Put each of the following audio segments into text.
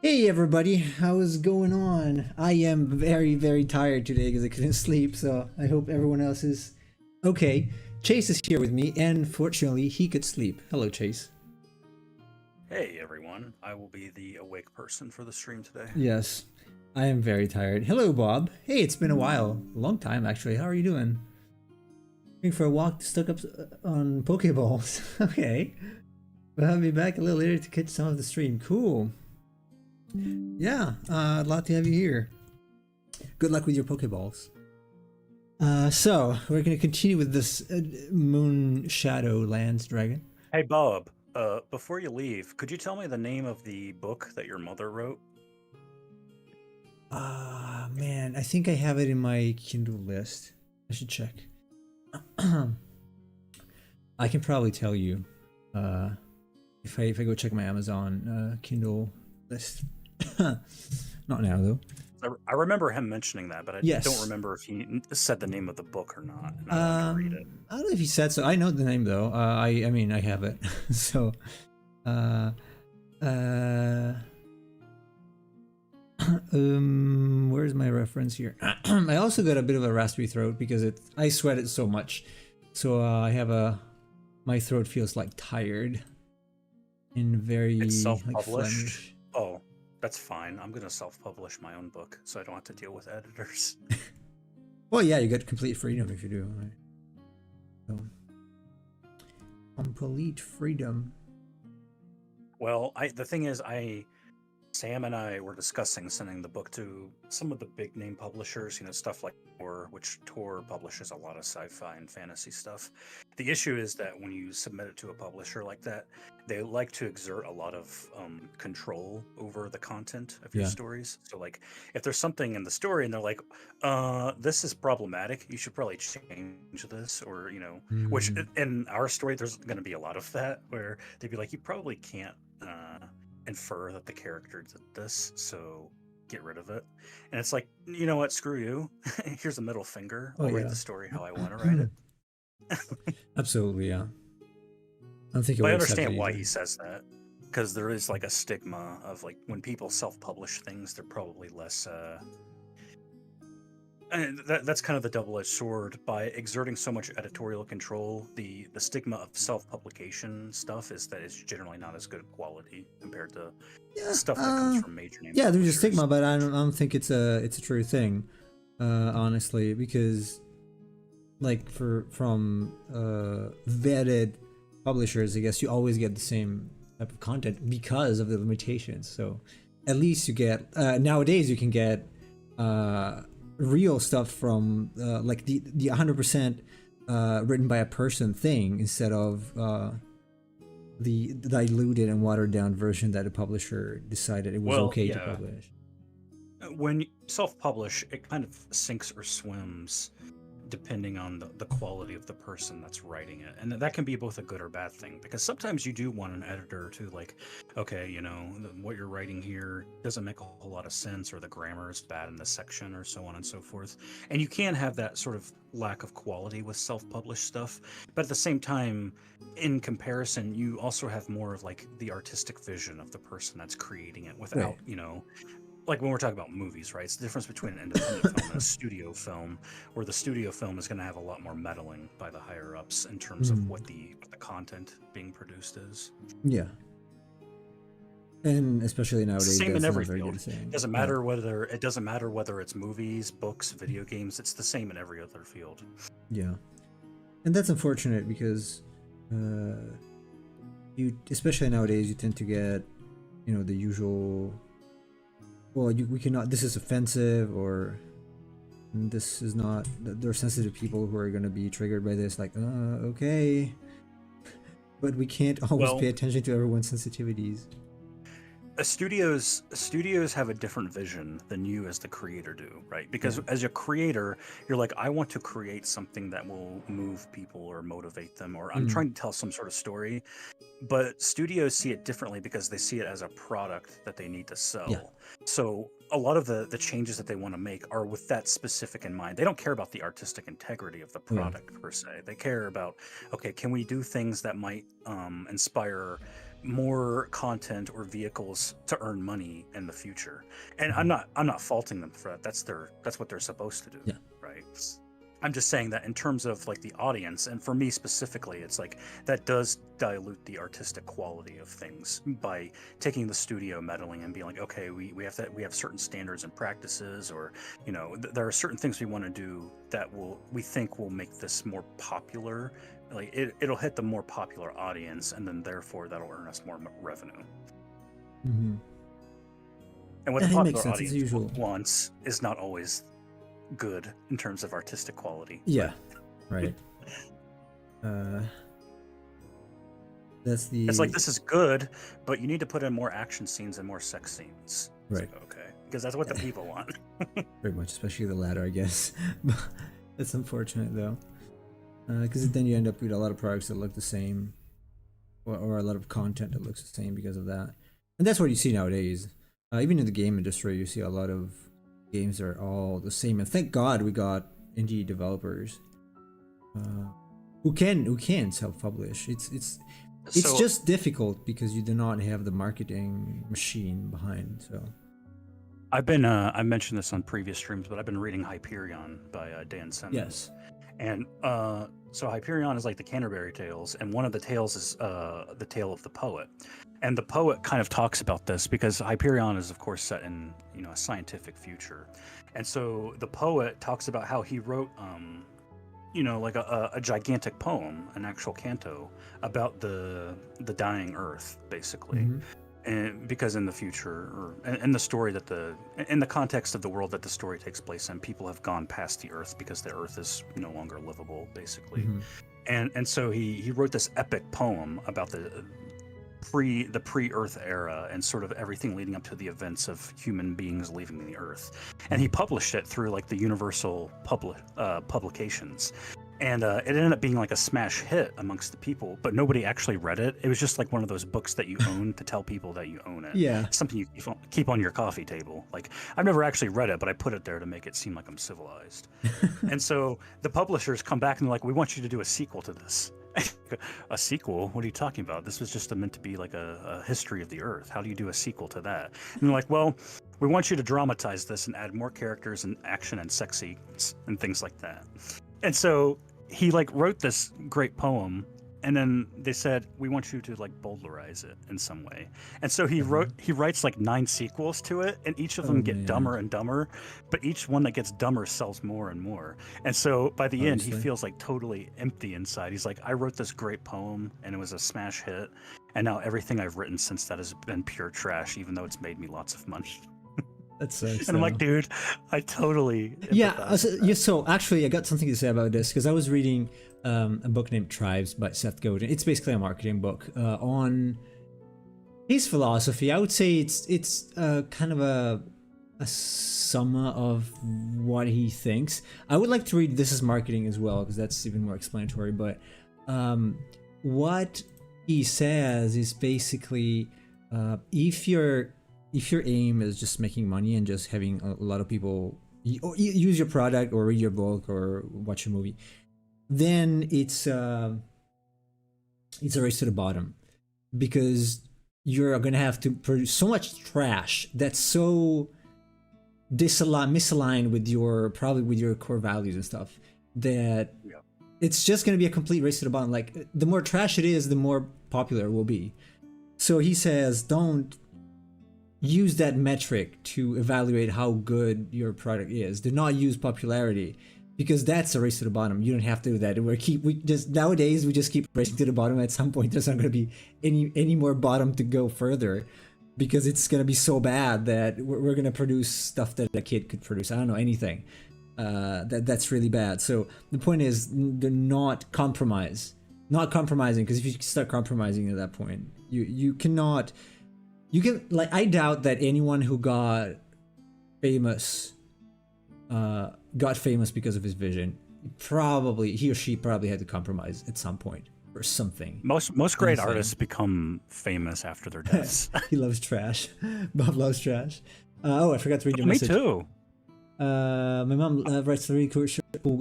Hey everybody, how's going on? I am very, very tired today because I couldn't sleep, so I hope everyone else is okay. Chase is here with me, and fortunately, he could sleep. Hello, Chase. Hey everyone, I will be the awake person for the stream today. Yes, I am very tired. Hello, Bob. Hey, it's been a while. A long time, actually. How are you doing? Going for a walk, stuck up on Pokeballs. Okay. But I'll be back a little later to catch some of the stream. Cool. Yeah, I'd love to have you here. Good luck with your Pokeballs. So we're gonna continue with this Moonshadow Lands Dragon. Hey Bob, before you leave, could you tell me the name of the book that your mother wrote? Man, I think I have it in my Kindle list. I should check. I can probably tell you if I go check my Amazon Kindle list. Not now though. I remember him mentioning that, but I Yes. don't remember if he said the name of the book or not. And I wanted to read it. I don't know if he said so. I know the name though. I mean I have it. So where's my reference here? I also got a bit of a raspy throat because I sweated so much. So I have my throat feels like tired and very It's like self-published. Flemish. Oh, that's fine. I'm gonna self-publish my own book, so I don't have to deal with editors. Well, yeah, you get complete freedom if you do. Right? So, complete freedom. Well, the thing is, Sam and I were discussing sending the book to some of the big name publishers, stuff like Tor, which Tor publishes a lot of sci-fi and fantasy stuff. The issue is that when you submit it to a publisher like that, they like to exert a lot of control over the content of your stories. So like if there's something in the story and they're like, this is problematic, you should probably change this, or, which in our story, there's going to be a lot of that where they'd be like, you probably can't infer that the character did this, so get rid of it. And it's like, you know what, screw you. Here's a middle finger. I'll write the story how I want to write it. Absolutely, yeah. I don't think I understand why he says that, because there is like a stigma of like when people self-publish things, they're probably less and that's kind of the double-edged sword. By exerting so much editorial control, the stigma of self-publication stuff is that it's generally not as good quality compared to stuff that comes from major name. Yeah, there's a stigma, but I don't think it's a true thing, honestly, because like from vetted publishers, I guess you always get the same type of content because of the limitations. So at least you get nowadays you can get real stuff from like the 100% written by a person thing instead of the diluted and watered down version that a publisher decided it was okay to publish. When you self-publish, it kind of sinks or swims depending on the quality of the person that's writing it, and that can be both a good or bad thing, because sometimes you do want an editor to like, okay, what you're writing here doesn't make a whole lot of sense, or the grammar is bad in this section, or so on and so forth, and you can have that sort of lack of quality with self-published stuff. But at the same time, in comparison, you also have more of like the artistic vision of the person that's creating it without like when we're talking about movies, right? It's the difference between an independent film and a studio film, where the studio film is going to have a lot more meddling by the higher ups in terms of what the content being produced is. Yeah. And especially nowadays, same in every field. It doesn't matter whether it's movies, books, video games. It's the same in every other field. Yeah, and that's unfortunate because you, especially nowadays, you tend to get the usual. Well, we cannot. This is offensive, or this is not. There are sensitive people who are going to be triggered by this. Like, okay, but we can't always pay attention to everyone's sensitivities. Studios have a different vision than you as the creator do, right? Because as a creator, you're like, I want to create something that will move people or motivate them, or I'm trying to tell some sort of story. But studios see it differently because they see it as a product that they need to sell. Yeah. So a lot of the changes that they want to make are with that specific in mind. They don't care about the artistic integrity of the product per se. They care about, okay, can we do things that might inspire more content or vehicles to earn money in the future. And Mhm. I'm not faulting them for that. That's what they're supposed to do, Yeah. right? I'm just saying that in terms of like the audience, and for me specifically, it's like that does dilute the artistic quality of things by taking the studio meddling and being like, okay, we have certain standards and practices, or there are certain things we want to do that we think will make this more popular. Like it'll hit the more popular audience, and then therefore that'll earn us more revenue. Hmm. And what the It makes popular sense. It's audience usual. wants is not always good in terms of artistic quality. Yeah. Right. Uh, that's the It's like, this is good, but you need to put in more action scenes and more sex scenes. It's right. like, okay, because that's what the people want. Very much, especially the latter, I guess. That's unfortunate though, because then you end up with a lot of products that look the same, or a lot of content that looks the same because of that. And that's what you see nowadays. Even in the game industry, you see a lot of games that are all the same. And thank God we got indie developers who can self-publish. It's So just difficult because you do not have the marketing machine behind. So I've been I mentioned this on previous streams, but I've been reading Hyperion by Dan Simmons. yes. And so Hyperion is like the Canterbury Tales, and one of the tales is the tale of the poet. And the poet kind of talks about this because Hyperion is, of course, set in a scientific future. And so the poet talks about how he wrote like a gigantic poem, an actual canto about the dying Earth, basically. Mm-hmm. And because in the future, or in the story in the context of the world that the story takes place in, people have gone past the Earth because the Earth is no longer livable, basically. Mm-hmm. And so he wrote this epic poem about the pre-Earth era and sort of everything leading up to the events of human beings leaving the Earth. And he published it through like the Universal publications. And it ended up being like a smash hit amongst the people, but nobody actually read it. It was just like one of those books that you own to tell people that you own it. Yeah. Something you keep on your coffee table. Like, I've never actually read it, but I put it there to make it seem like I'm civilized. And so the publishers come back and they're like, we want you to do a sequel to this. A sequel? What are you talking about? This was just meant to be like a history of the Earth. How do you do a sequel to that? And they're like, well, we want you to dramatize this and add more characters and action and sex scenes and things like that. And so he like wrote this great poem, and then they said, we want you to like bowdlerize it in some way. And so he writes like 9 sequels to it, and each of them get dumber and dumber, but each one that gets dumber sells more and more. And so by the end, he feels like totally empty inside. He's like, I wrote this great poem and it was a smash hit, and now everything I've written since that has been pure trash, even though it's made me lots of money. That sucks. And I'm like, dude, I totally so actually I got something to say about this because I was reading a book named Tribes by Seth Godin. It's basically a marketing book on his philosophy. I would say it's kind of a sum of what he thinks. I would like to read This Is Marketing as well because that's even more explanatory, but what he says is basically if your aim is just making money and just having a lot of people use your product or read your book or watch a movie, then it's a race to the bottom because you're gonna have to produce so much trash that's so misaligned with your core values and stuff that it's just gonna be a complete race to the bottom. Like the more trash it is, the more popular it will be. So he says, don't use that metric to evaluate how good your product is. Do not use popularity because that's a race to the bottom. You don't have to do that. Nowadays we just keep racing to the bottom. At some point there's not going to be any more bottom to go further because it's going to be so bad that we're going to produce stuff that a kid could produce. I don't know, anything that's really bad. So the point is, do not compromising, because if you start compromising at that point, you cannot. You can, like, I doubt that anyone who got famous because of his vision. He or she probably had to compromise at some point or something. Most great artists become famous after their deaths. He loves trash. Bob loves trash. I forgot to read your message. Me too. My mom writes really cool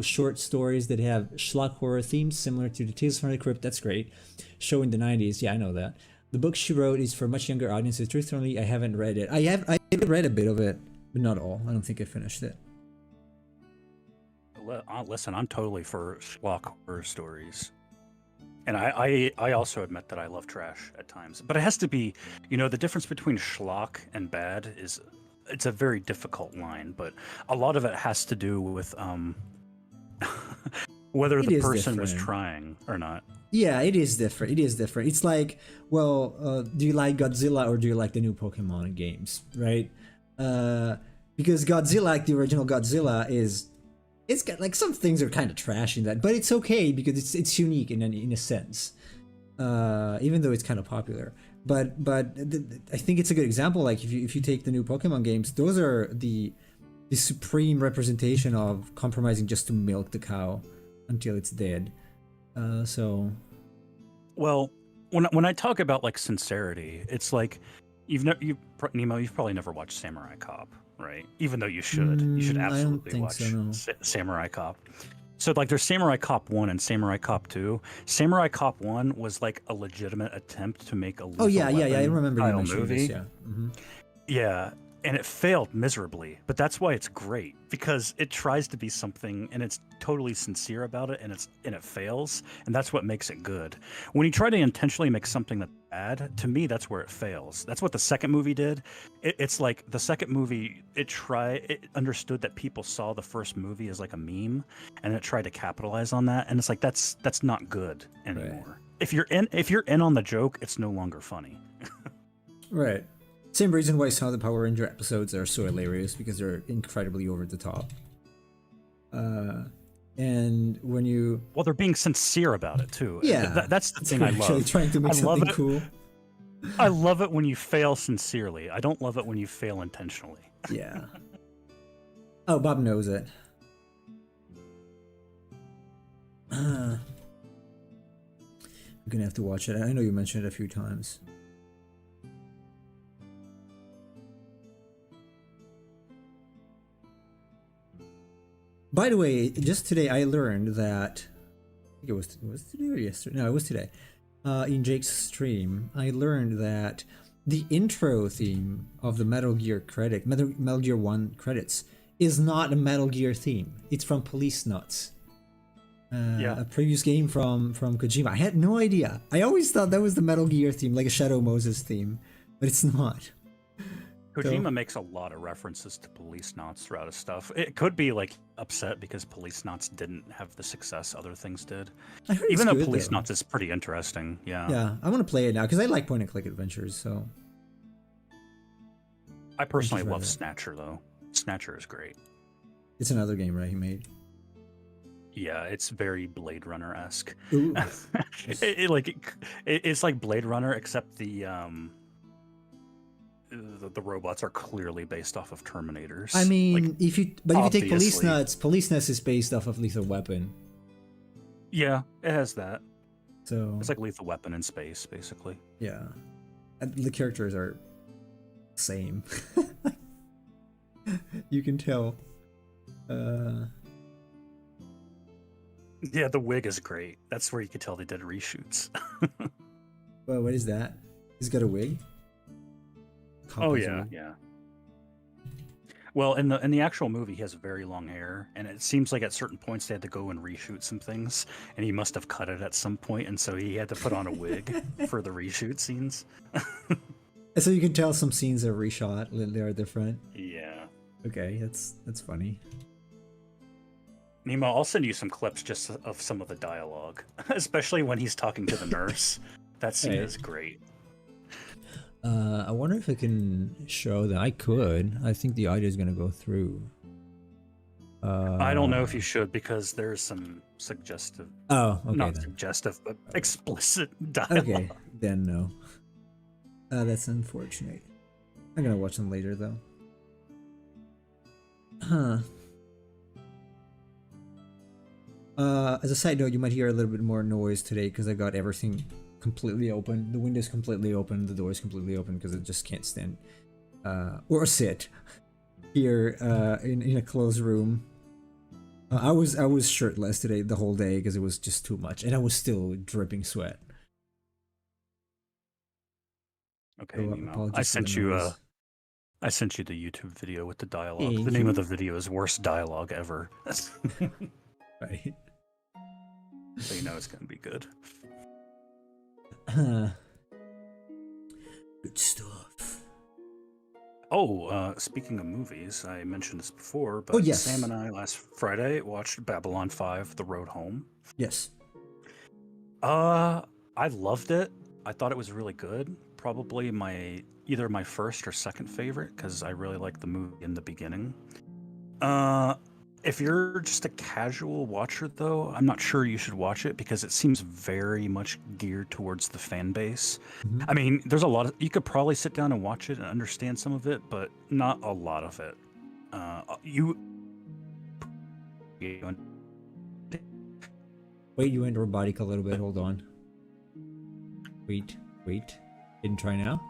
short stories that have schlock horror themes similar to the Tales from the Crypt. That's great. Show in the 90s. Yeah, I know that. The book she wrote is for much younger audiences. Truthfully, I haven't read it. I read a bit of it, but not all. I don't think I finished it. Listen, I'm totally for schlock horror stories. And I also admit that I love trash at times. But it has to be, the difference between schlock and bad is it's a very difficult line, but a lot of it has to do with whether the person was trying or not. Yeah, it is different. It is different. It's like, well, do you like Godzilla or do you like the new Pokemon games, right? Because Godzilla, like the original Godzilla, it's got like some things are kind of trash in that, but it's okay because it's unique in a sense, even though it's kind of popular. But I think it's a good example. Like if you take the new Pokemon games, those are the supreme representation of compromising just to milk the cow until it's dead. Well, when I talk about like sincerity, it's like Nemo, you've probably never watched Samurai Cop, right? Even though you should absolutely watch Samurai Cop. So like there's Samurai Cop 1 and Samurai Cop 2. Samurai Cop 1 was like a legitimate attempt to make a lethal I remember you mentioning movie. this, yeah. Mm-hmm. Yeah, and it failed miserably, but that's why it's great, because it tries to be something and it's totally sincere about it, and it fails, and that's what makes it good. When you try to intentionally make something that's bad, to me that's where it fails. That's what the second movie did. It's like the second movie, it understood that people saw the first movie as like a meme, and it tried to capitalize on that, and it's like that's not good anymore. Right. If you're in on the joke, it's no longer funny. Right. Same reason why some of the Power Ranger episodes are so hilarious, because they're incredibly over the top. And when you... Well, they're being sincere about it, too. Yeah. That's the thing I love. Trying to make something cool. I love it when you fail sincerely. I don't love it when you fail intentionally. Yeah. Oh, Bob knows it. I'm gonna have to watch it. I know you mentioned it a few times. By the way, just today I learned that, I think it was today or yesterday? No, it was today. In Jake's stream, I learned that the intro theme of the Metal Gear 1 credits is not a Metal Gear theme. It's from Police Nuts, a previous game from Kojima. I had no idea. I always thought that was the Metal Gear theme, like a Shadow Moses theme, but it's not. Kojima makes a lot of references to Police Knots throughout his stuff. It could be like upset because Police Knots didn't have the success other things did. Even though Police Knots is pretty interesting, yeah. Yeah, I want to play it now because I like point-and-click adventures. So I personally love Snatcher, though. Snatcher is great. It's another game, right? He made. Yeah, it's very Blade Runner-esque. It's like Blade Runner, except the robots are clearly based off of Terminators. I mean, if you take Police Nuts is based off of Lethal Weapon. Yeah, it has that. So it's like Lethal Weapon in space, basically. Yeah, and the characters are same. You can tell. Yeah, the wig is great. That's where you could tell they did reshoots. Well, what is that? He's got a wig. Oh yeah. Well, in the actual movie, he has very long hair, and it seems like at certain points they had to go and reshoot some things, and he must have cut it at some point, and so he had to put on a wig for the reshoot scenes. So you can tell some scenes are reshot; they are different. Yeah. Okay, that's funny. Nemo, I'll send you some clips just of some of the dialogue, especially when he's talking to the nurse. That scene is great. I wonder if I can show that. I could. I think the audio is going to go through. I don't know if you should, because there's some suggestive. Oh, okay. Not then. Suggestive, but explicit dialogue. Okay, then no. That's unfortunate. I'm going to watch them later, though. Huh. As a side note, you might hear a little bit more noise today because I got everything completely open. The window's completely open, the door's completely open because it just can't stand or sit here in a closed room. I was shirtless today the whole day because it was just too much, and I was still dripping sweat. Okay, So Nemo. apologies for the noise. I sent you the YouTube video with the dialogue. The Thank name of you. the video is Worst Dialogue Ever. So Right. you know it's gonna be good. Good stuff. Oh, speaking of movies, I mentioned this before, but Oh yes. Sam and I last Friday watched Babylon 5: The Road Home. Yes. I loved it. I thought it was really good. Probably either my first or second favorite because I really like the movie in the beginning. If you're just a casual watcher, though, I'm not sure you should watch it because it seems very much geared towards the fan base. Mhm. I mean, there's a lot of you could probably sit down and watch it and understand some of it, but not a lot of it. Wait, you went robotic a little bit. Hold on. Wait. Didn't try now.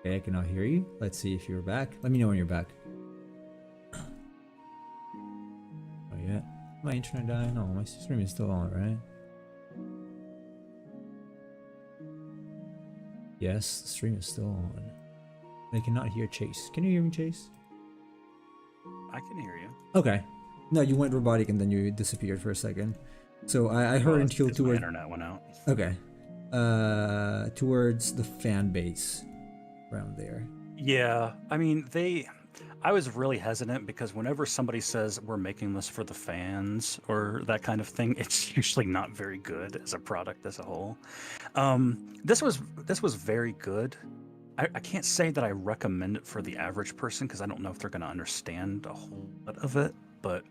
Okay, I cannot hear you. Let's see if you're back. Let me know when you're back. Oh yeah. My internet died? No, my stream is still on, right? Yes, the stream is still on. I cannot hear Chase. Can you hear me, Chase? I can hear you. Okay. No, you went robotic and then you disappeared for a second. So I heard until My towards... internet went out. Okay. Towards the fan base around there. Yeah, I mean, I was really hesitant because whenever somebody says we're making this for the fans or that kind of thing, it's usually not very good as a product as a whole. This was very good. I can't say that I recommend it for the average person because I don't know if they're going to understand a whole lot of it, but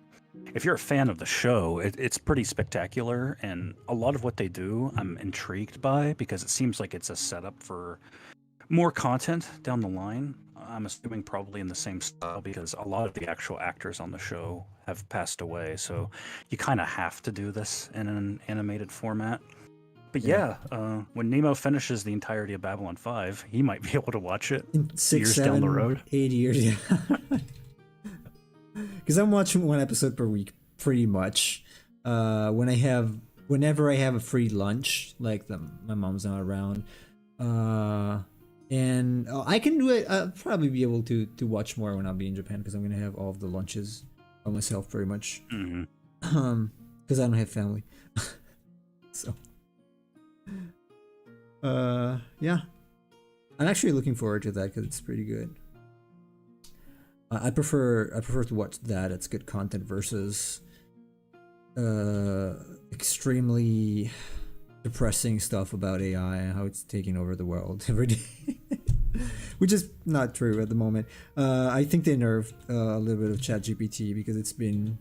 if you're a fan of the show, it's pretty spectacular, and a lot of what they do I'm intrigued by because it seems like it's a setup for more content down the line. I'm assuming probably in the same style because a lot of the actual actors on the show have passed away, so you kind of have to do this in an animated format. But yeah, when Nemo finishes the entirety of Babylon 5, he might be able to watch it In 6, years 7, down the road. 8 years, yeah. Because I'm watching one episode per week, pretty much. Whenever I have a free lunch, like my mom's not around, and I can do it. I'll probably be able to watch more when I'll be in Japan because I'm gonna have all of the lunches by myself, pretty much. Because I don't have family, so. Yeah, I'm actually looking forward to that because it's pretty good. I prefer to watch that. It's good content versus extremely depressing stuff about AI and how it's taking over the world every day, which is not true at the moment. I think they nerfed a little bit of ChatGPT because it's been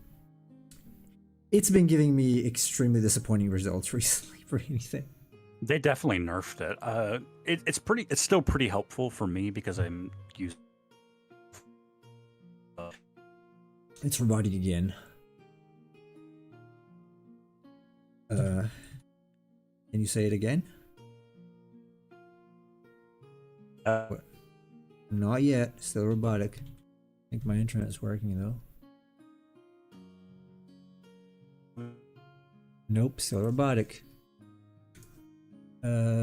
giving me extremely disappointing results recently for anything. They definitely nerfed it. It's still pretty helpful for me because I'm using. It's robotic again. Can you say it again? Not yet. Still robotic. I think my internet is working though. Nope, still robotic.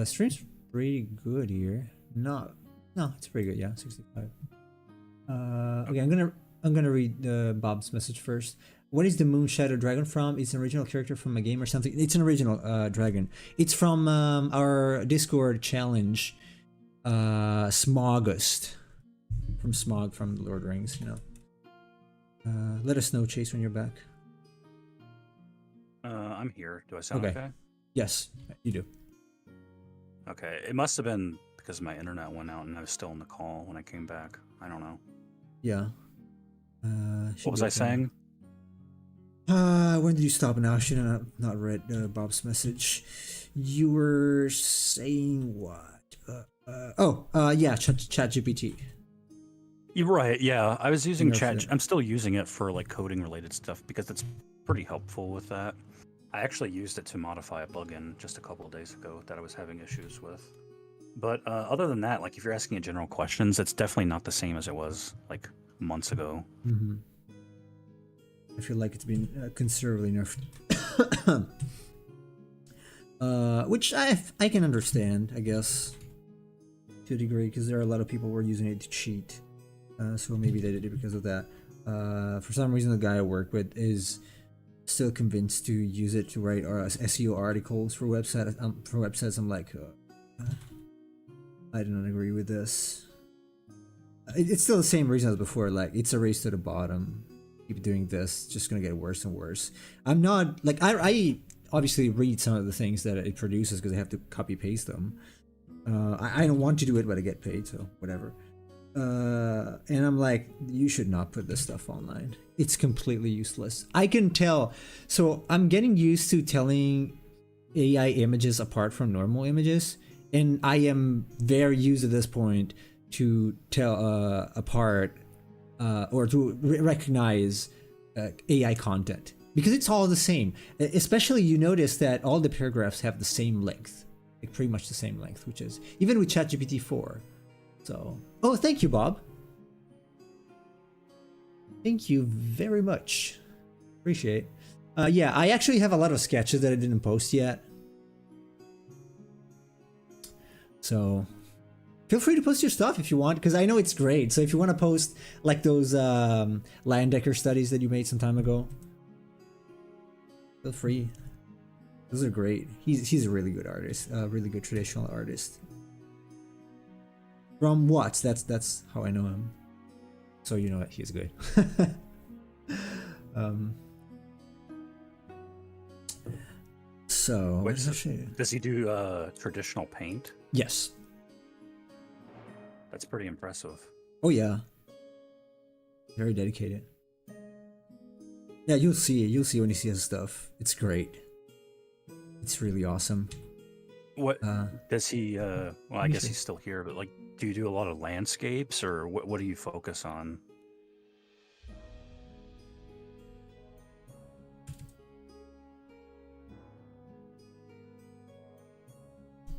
Stream's pretty good here. No, it's pretty good. Yeah, 65. Okay, I'm gonna read Bob's message first. What is the Moonshadow dragon from? It's an original character from a game or something. It's an original dragon. It's from our Discord challenge. Smaugust from Smaug from the Lord of the Rings. You know. Let us know, Chase, when you're back. I'm here. Do I sound okay? Yes, you do. Okay, it must have been because my internet went out and I was still in the call when I came back. I don't know. Yeah. What was I saying? When did you stop now? I should have not read Bob's message. You were saying what? Yeah, ChatGPT. You're right. Yeah, I was using Chat. it. I'm still using it for like coding related stuff because it's pretty helpful with that. I actually used it to modify a plugin just a couple of days ago that I was having issues with. But other than that, like if you're asking it general questions, it's definitely not the same as it was like months ago. Mm-hmm. I feel like it's been considerably nerfed. which I can understand, I guess, to a degree, because there are a lot of people who are using it to cheat. So maybe they did it because of that. For some reason, the guy I work with is still convinced to use it to write SEO articles for websites. I'm like, I do not agree with this. It's still the same reason as before. Like, it's a race to the bottom. Keep doing this, just gonna get worse and worse. I'm not like I obviously read some of the things that it produces because I have to copy paste them. I don't want to do it, but I get paid, so whatever. And I'm like, you should not put this stuff online. It's completely useless. I can tell. So I'm getting used to telling AI images apart from normal images, and I am very used at this point to tell apart or to recognize AI content, because it's all the same. Especially, you notice that all the paragraphs have the same length, like pretty much the same length, which is even with ChatGPT 4. So, oh, thank you, Bob. Thank you very much. Appreciate. Yeah, I actually have a lot of sketches that I didn't post yet. So, feel free to post your stuff if you want, because I know it's great. So if you want to post like those Landecker studies that you made some time ago, feel free. Those are great. He's a really good artist, a really good traditional artist. From Watts, that's how I know him. So you know that he's good. So Wait, does he do traditional paint? Yes. That's pretty impressive. Oh yeah. Very dedicated. Yeah, you'll see it. You'll see when you see his stuff. It's great. It's really awesome. What does he? Well, I guess he's still here, but like, do you do a lot of landscapes, or what do you focus on?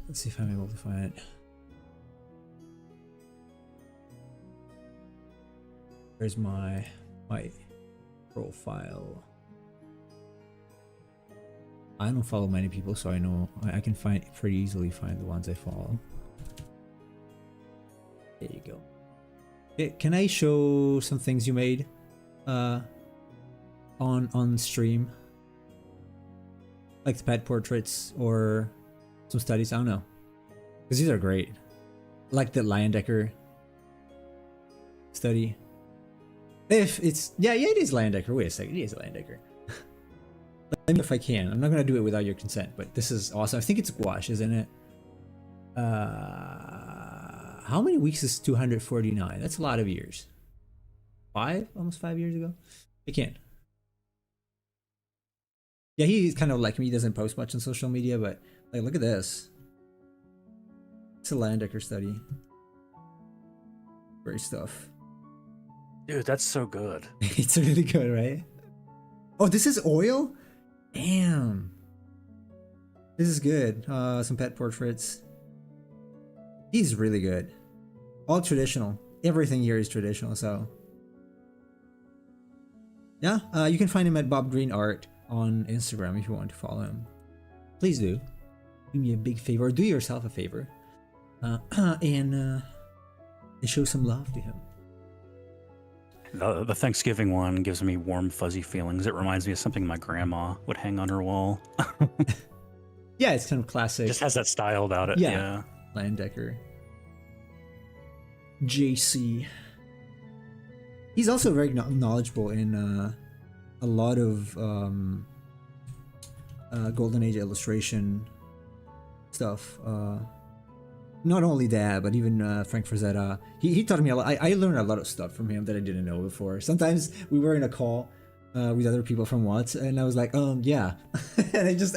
Let's see if I'm able to find it. Where's my profile? I don't follow many people, so I know I can pretty easily find the ones I follow. There you go. Okay, can I show some things you made on stream? Like the pet portraits or some studies? I don't know. Because these are great. Like the Landecker study. If it's yeah, it is Landecker. Wait a second, it is Landecker. Let me know if I can. I'm not gonna do it without your consent, but this is awesome. I think it's gouache, isn't it? How many weeks is 249? That's a lot of years. Almost 5 years ago. I can't. Yeah, he's kind of like me. He doesn't post much on social media, but like, look at this. It's a Landecker study. Great stuff. Dude, that's so good. It's really good, right? Oh, this is oil? Damn. This is good. Some pet portraits. He's really good. All traditional. Everything here is traditional, so. Yeah, you can find him at Bob Green Art on Instagram if you want to follow him. Please do. Do me a big favor, or do yourself a favor. And show some love to him. The Thanksgiving one gives me warm, fuzzy feelings. It reminds me of something my grandma would hang on her wall. Yeah, it's kind of classic. Just has that style about it. Yeah. Landecker. JC. He's also very knowledgeable in a lot of Golden Age illustration stuff. Not only that, but even Frank Frazetta. He taught me a lot. I learned a lot of stuff from him that I didn't know before. Sometimes we were in a call with other people from Watts, and I was like, yeah. And I just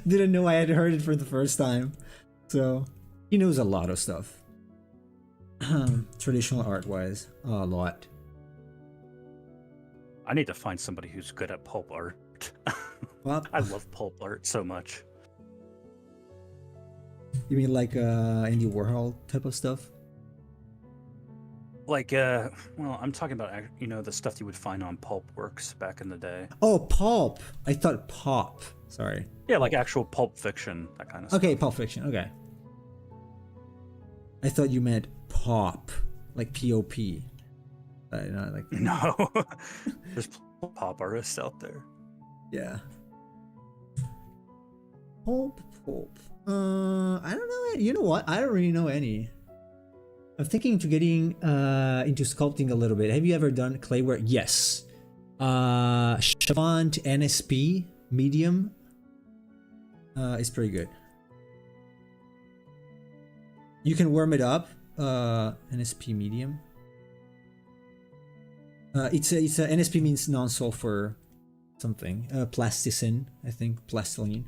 didn't know I had heard it for the first time. So he knows a lot of stuff. Traditional art-wise, a lot. I need to find somebody who's good at pulp art. Well, I love pulp art so much. You mean like Andy Warhol type of stuff? Like, well, I'm talking about, the stuff you would find on Pulp Works back in the day. Oh, pulp. I thought pop. Sorry. Yeah, like actual Pulp Fiction, that kind of stuff. Okay, Pulp Fiction. Okay. I thought you meant pop, like P-O-P. Not like No, there's pop artists out there. yeah. Pulp. I don't know. You know what? I don't really know any. I'm thinking to getting into sculpting a little bit. Have you ever done clay work? Yes. Chavant NSP medium is pretty good. You can warm it up. NSP medium. It's a NSP means non-sulfur something. Plasticine, I think, plastiline,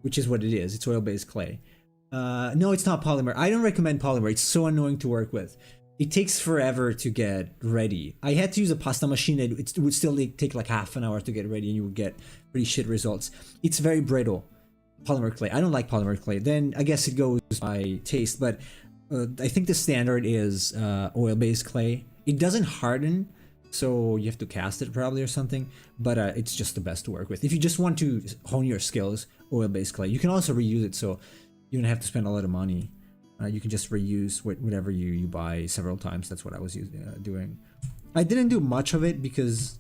which is what it is. It's oil-based clay. No, it's not polymer. I don't recommend polymer. It's so annoying to work with. It takes forever to get ready. I had to use a pasta machine. It would still take like half an hour to get ready, and you would get pretty shit results. It's very brittle, polymer clay. I don't like polymer clay. Then I guess it goes by taste, but I think the standard is oil-based clay. It doesn't harden, so you have to cast it probably or something, but it's just the best to work with. If you just want to hone your skills, oil-based clay. You can also reuse it, so you don't have to spend a lot of money. You can just reuse whatever you buy several times. That's what I was doing. I didn't do much of it because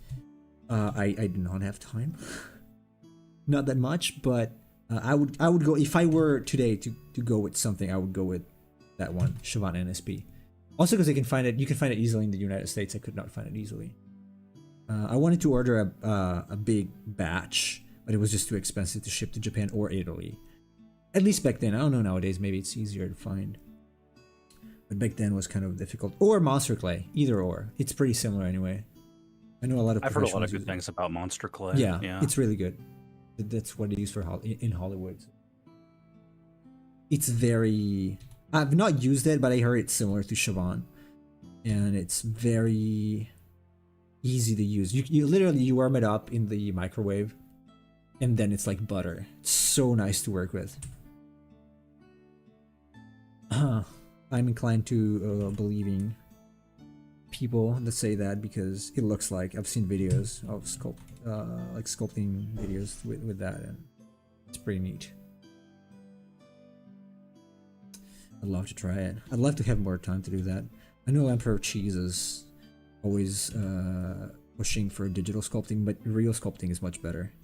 I did not have time. Not that much, but I would go, if I were today to go with something, I would go with that one, Chavant NSP. Also because you can find it easily in the United States. I could not find it easily. I wanted to order a big batch, but it was just too expensive to ship to Japan or Italy. At least back then. I don't know nowadays. Maybe it's easier to find. But back then was kind of difficult. Or Monster Clay. Either or. It's pretty similar anyway. I know a lot of I've heard a lot of good things about Monster Clay. Yeah, it's really good. That's what they use for in Hollywood. It's very... I've not used it, but I heard it's similar to Chavant. And it's very easy to use. You literally warm it up in the microwave, and then it's like butter. It's so nice to work with. I'm inclined to believing people that say that because it looks like I've seen videos of sculpting videos with that, and it's pretty neat. I'd love to try it. I'd love to have more time to do that. I know Emperor Cheese is always pushing for digital sculpting, but real sculpting is much better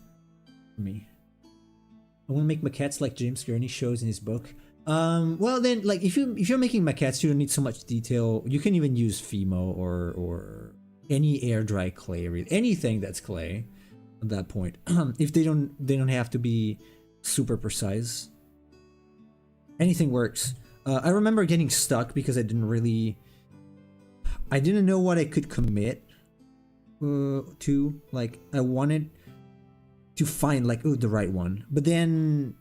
for me. I want to make maquettes like James Gurney shows in his book. Well then, like if you're making maquettes, you don't need so much detail. You can even use Fimo or any air dry clay, really anything that's clay at that point. If they don't have to be super precise. Anything works. I remember getting stuck because I didn't know what I could commit to. Like I wanted to find like the right one, but then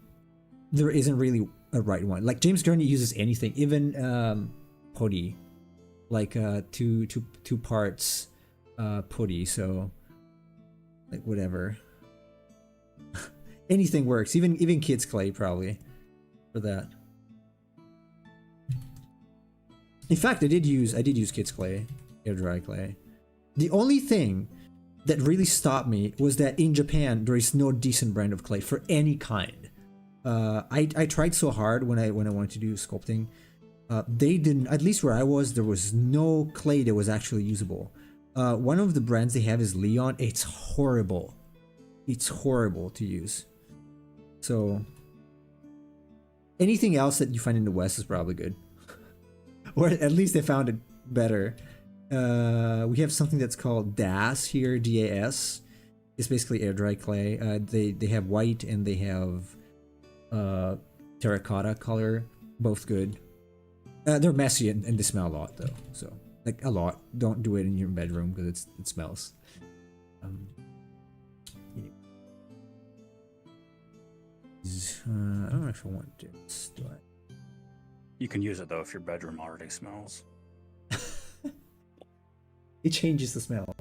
there isn't really a right one. Like James Gurney uses anything, even putty, like two parts putty. So like whatever, anything works. Even kids clay probably for that. In fact, I did use kids clay, air dry clay. The only thing that really stopped me was that in Japan there is no decent brand of clay for any kind. I tried so hard when I wanted to do sculpting. They didn't, at least where I was, there was no clay that was actually usable. One of the brands they have is Leon. It's horrible. It's horrible to use. So anything else that you find in the West is probably good. Or at least they found it better. We have something that's called DAS here, DAS. It's basically air dry clay. They have white and they have terracotta color, both good. They're messy and they smell a lot though. So like a lot. Don't do it in your bedroom because it smells. I don't know if I want this. Do I? You can use it though if your bedroom already smells. It changes the smell.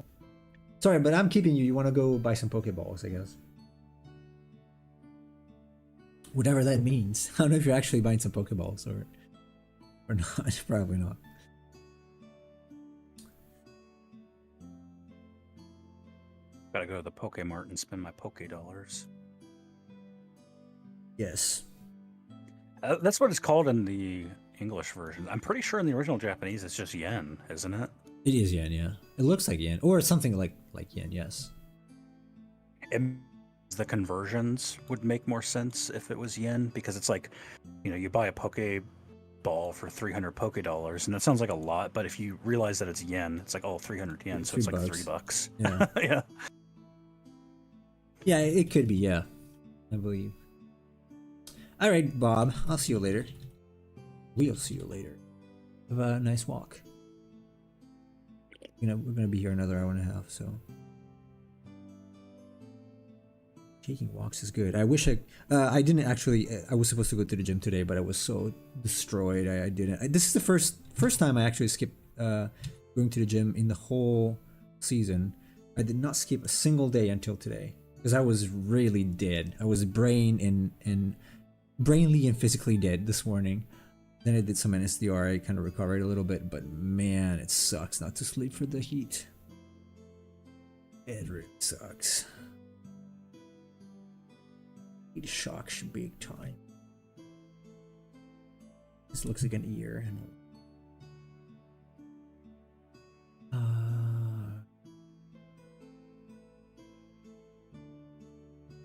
Sorry, but I'm keeping you. You want to go buy some Pokeballs, I guess. Whatever that means. I don't know if you're actually buying some Pokeballs or not. Probably not. Gotta go to the Pokemart and spend my Poké dollars. Yes. That's what it's called in the English version. I'm pretty sure in the original Japanese it's just yen, isn't it? It is yen, yeah. It looks like yen, or something like yen. Yes. And the conversions would make more sense if it was yen, because it's like, you buy a poke ball for 300 poke dollars, and that sounds like a lot, but if you realize that it's yen, it's like, oh, 300 yen, so it's like $3. Yeah. Yeah. Yeah, it could be. Yeah, I believe. All right, Bob. I'll see you later. We'll see you later. Have a nice walk. We're gonna be here another hour and a half, so taking walks is good. I wish I didn't actually. I was supposed to go to the gym today, but I was so destroyed. I didn't. This is the first time I actually skipped going to the gym in the whole season. I did not skip a single day until today because I was really dead. I was brainly and physically dead this morning. Then I did some NSDR. I kind of recovered a little bit, but man, it sucks not to sleep for the heat. It really sucks. It shocks big time. This looks like an ear.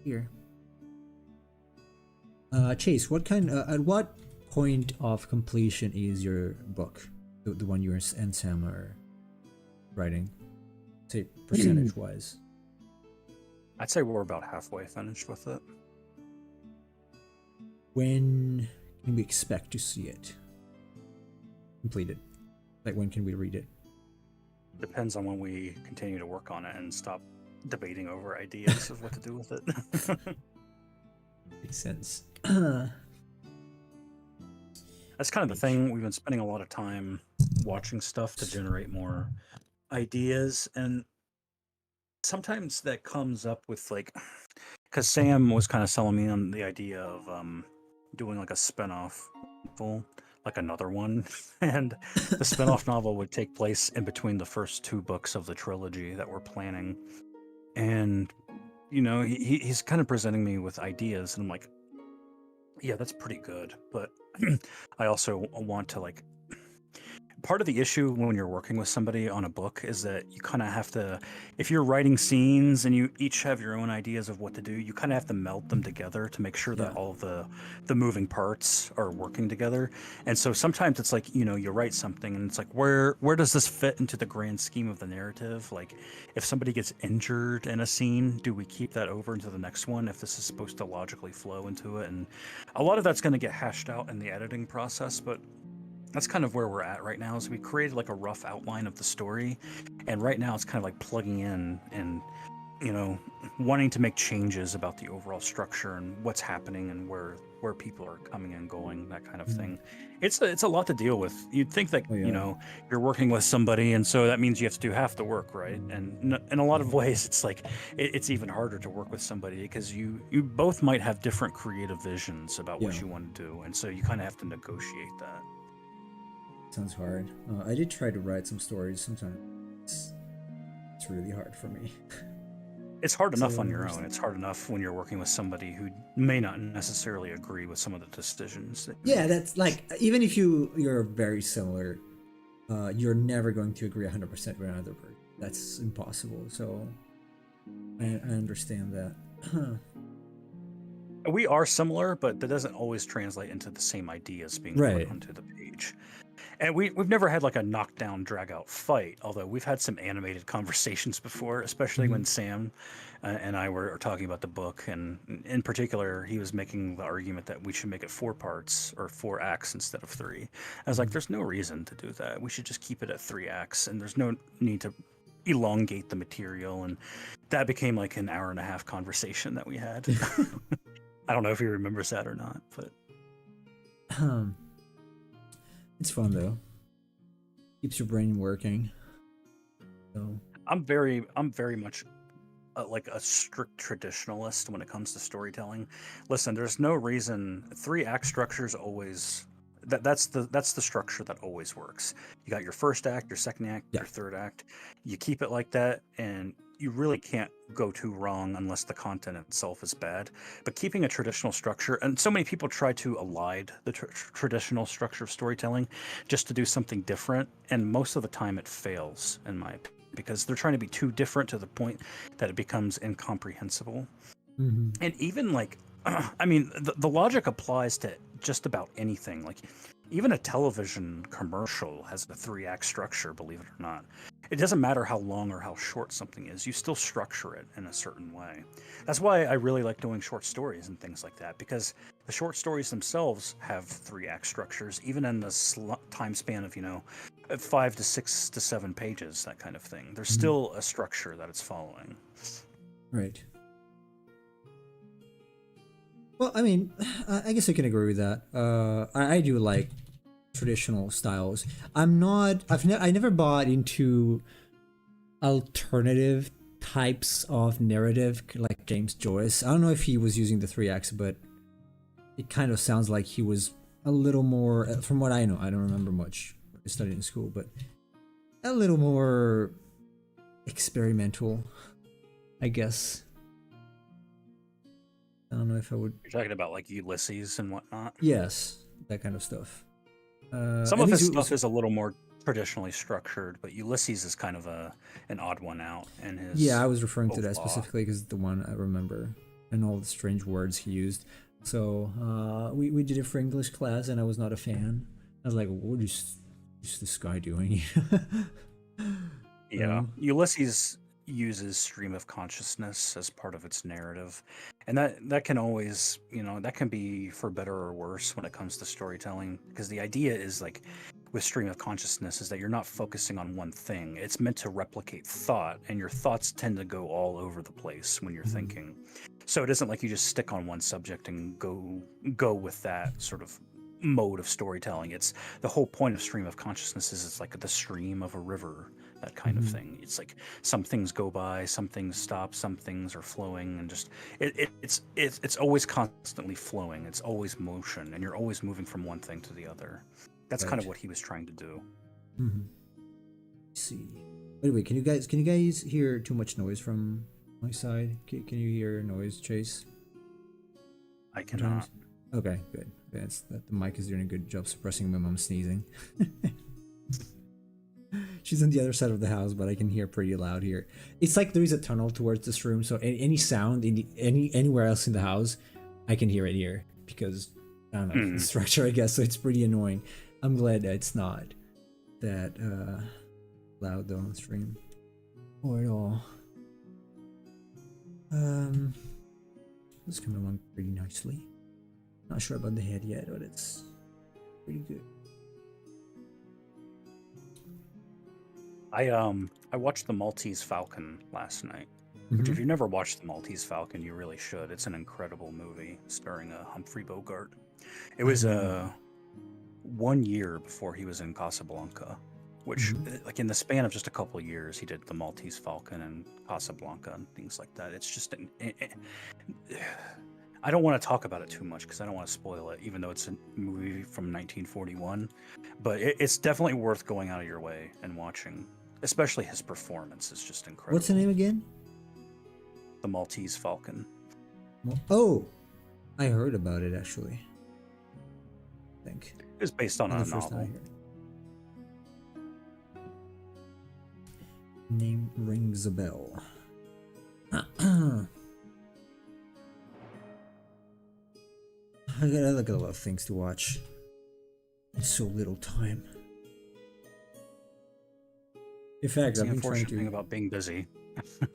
Here. Chase, at what point of completion is your book? The one you and Sam are writing? Say percentage wise. I'd say we're about halfway finished with it. When can we expect to see it completed? Like, when can we read it? Depends on when we continue to work on it and stop debating over ideas of what to do with it. Makes sense. That's kind of the thing. We've been spending a lot of time watching stuff to generate more ideas, and sometimes that comes up with, like, because Sam was kind of selling me on the idea of doing like a spin-off novel, like another one, and the spin-off novel would take place in between the first two books of the trilogy that we're planning. And he's kind of presenting me with ideas, and I'm like, yeah, that's pretty good, but I also want to, like, part of the issue when you're working with somebody on a book is that you kind of have to, if you're writing scenes and you each have your own ideas of what to do, you kind of have to meld them together to make sure that all the moving parts are working together. And so sometimes it's like, you write something and it's like, where does this fit into the grand scheme of the narrative? Like, if somebody gets injured in a scene, do we keep that over into the next one if this is supposed to logically flow into it? And a lot of that's going to get hashed out in the editing process, but that's kind of where we're at right now. Is we created like a rough outline of the story, and right now it's kind of like plugging in and wanting to make changes about the overall structure and what's happening and where people are coming and going, that kind of thing. It's a lot to deal with. You'd think that you're working with somebody, and so that means you have to do half the work, right? And in a lot of ways, it's like it's even harder to work with somebody because you both might have different creative visions about what you want to do, and so you kind of have to negotiate that. Sounds hard. I did try to write some stories. Sometimes it's really hard for me. It's hard enough on your own. It's hard enough when you're working with somebody who may not necessarily agree with some of the decisions. Yeah, that's like, even if you're very similar, you're never going to agree 100% with another person. That's impossible. So I understand that. We are similar, but that doesn't always translate into the same ideas being put onto the page. And we've never had like a knockdown, drag out fight, although we've had some animated conversations before, especially when Sam and I were talking about the book. And in particular, he was making the argument that we should make it 4 parts or 4 acts instead of 3. I was like, there's no reason to do that. We should just keep it at 3 acts, and there's no need to elongate the material. And that became like an hour-and-a-half conversation that we had. I don't know if he remembers that or not, but it's fun though. Keeps your brain working. So I'm very much like a strict traditionalist when it comes to storytelling. Listen, there's no reason 3-act structures always. That's the structure that always works. You got your first act, your second act, your third act. You keep it like that, and you really can't go too wrong unless the content itself is bad. But keeping a traditional structure, and so many people try to elide the traditional structure of storytelling just to do something different, and most of the time it fails, in my opinion, because they're trying to be too different to the point that it becomes incomprehensible. Mm-hmm. And even like, I mean, the logic applies to just about anything. Like, even a television commercial has a 3-act structure, believe it or not. It doesn't matter how long or how short something is, you still structure it in a certain way. That's why I really like doing short stories and things like that, because the short stories themselves have 3-act structures, even in the time span of, 5 to 6 to 7 pages, that kind of thing. There's still a structure that it's following. Right. Well, I mean, I guess I can agree with that. I do like traditional styles. I never bought into alternative types of narrative like James Joyce. I don't know if he was using the 3 acts, but it kind of sounds like he was a little more, from what I know, I don't remember much. I studied in school, but a little more experimental, I guess. I don't know if I would. You're talking about like Ulysses and whatnot? Yes, that kind of stuff. Some of his stuff is a little more traditionally structured, but Ulysses is kind of an odd one out. And his yeah, I was referring to that specifically because the one I remember and all the strange words he used. So we did it for English class, and I was not a fan. I was like, "What is this guy doing?" Yeah, Ulysses uses stream of consciousness as part of its narrative, and that can always, that can be for better or worse when it comes to storytelling, because the idea is like with stream of consciousness is that you're not focusing on one thing. It's meant to replicate thought, and your thoughts tend to go all over the place when you're thinking. So it isn't like you just stick on one subject and go with that sort of mode of storytelling. It's the whole point of stream of consciousness is it's like the stream of a river, that kind of thing. It's like some things go by, some things stop, some things are flowing, and just it's always constantly flowing. It's always motion, and you're always moving from one thing to the other. That's kind of what he was trying to do. Let's see. Anyway, can you guys hear too much noise from my side? Can you hear noise, Chase? I cannot. Okay, good. That's that. The mic is doing a good job suppressing my mom sneezing. She's on the other side of the house, but I can hear pretty loud here. It's like there is a tunnel towards this room, so any sound in anywhere else in the house, I can hear it here because I don't know the structure, I guess. So it's pretty annoying. I'm glad that it's not that loud though on the stream or at all. It's coming along pretty nicely. Not sure about the head yet, but it's pretty good. I watched The Maltese Falcon last night. Which, if you've never watched The Maltese Falcon, you really should. It's an incredible movie starring Humphrey Bogart. It was 1 year before he was in Casablanca, which, like in the span of just a couple of years, he did The Maltese Falcon and Casablanca and things like that. It's just I don't want to talk about it too much because I don't want to spoil it, even though it's a movie from 1941. But it's definitely worth going out of your way and watching. Especially his performance is just incredible. What's the name again? The Maltese Falcon. Oh, I heard about it actually. I think it was based on a novel. Name rings a bell. I got a lot of things to watch. It's so little time. In fact, I've been trying to. Thing about being busy.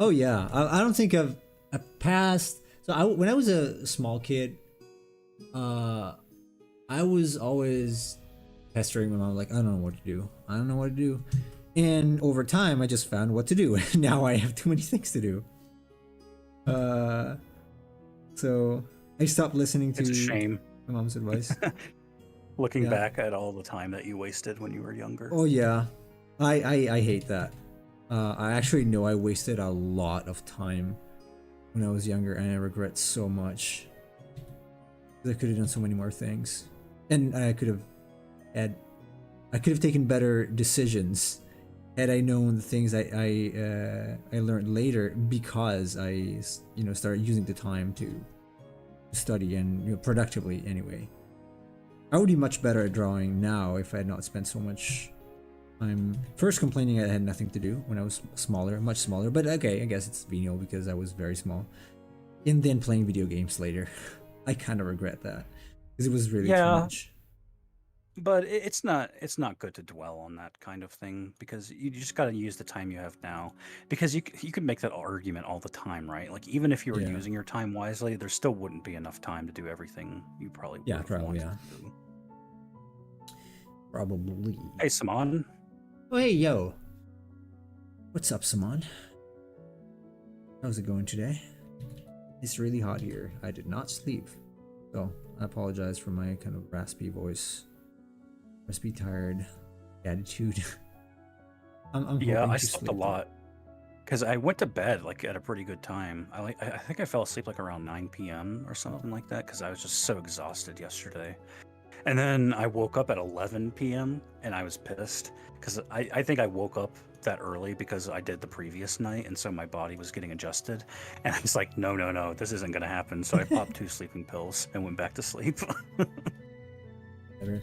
Oh yeah, I don't think I've passed. So when I was a small kid, I was always pestering my mom like, I don't know what to do. I don't know what to do. And over time, I just found what to do. Now I have too many things to do. So I stopped listening to. It's a shame. My mom's advice. Looking back at all the time that you wasted when you were younger. Oh yeah, I hate that. I actually know I wasted a lot of time when I was younger, and I regret so much. I could have done so many more things, and I could have taken better decisions had I known the things I learned later, because I started using the time to study and productively anyway. I would be much better at drawing now if I had not spent so much time first complaining I had nothing to do when I was smaller, much smaller. But okay, I guess it's venial because I was very small. And then playing video games later. I kind of regret that because it was really too Yeah, much. but it's not good to dwell on that kind of thing because you just got to use the time you have now because you could make that argument all the time, right? Like even if you were Yeah. using your time wisely, there still wouldn't be enough time to do everything you probably would Yeah, have probably, wanted yeah. to do. Probably. Hey, Saman. Oh, hey, yo. What's up, Saman? How's it going today? It's really hot here. I did not sleep. So, I apologize for my kind of raspy voice. Raspy, tired attitude. I'm Yeah, hoping I to slept a sleep. lot because I went to bed like at a pretty good time. I think I fell asleep like around 9 p.m. or something like that because I was just so exhausted yesterday. And then I woke up at 11 p.m. and I was pissed because I think I woke up that early because I did the previous night, and so my body was getting adjusted. And I was like, no, no, no, this isn't gonna happen. So I popped 2 sleeping pills and went back to sleep. Better.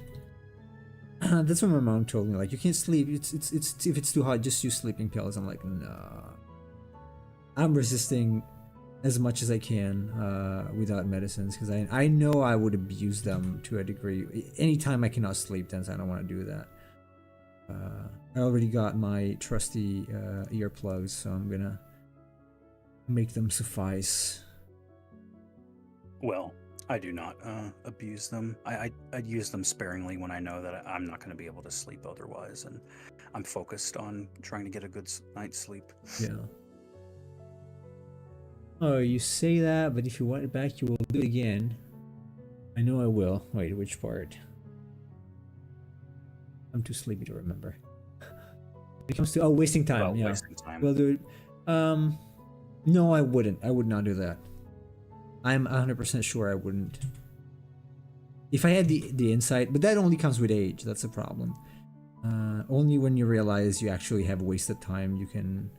That's what my mom told me. Like, you can't sleep. It's if it's too hot, just use sleeping pills. I'm like, nah. I'm resisting as much as I can without medicines because I know I would abuse them to a degree. Anytime I cannot sleep, then I don't want to do that. I already got my trusty earplugs, so I'm gonna make them suffice. Well, I do not abuse them. I use them sparingly when I know that I'm not going to be able to sleep otherwise, and I'm focused on trying to get a good night's sleep. Yeah. Oh, you say that, but if you want it back, you will do it again. I know I will. Wait, which part? I'm too sleepy to remember. When it comes to wasting time, Well, yeah. wasting time. Well, dude, no, I wouldn't. I would not do that. I'm 100% sure I wouldn't. If I had the insight, but that only comes with age. That's the problem. Only when you realize you actually have wasted time, you can.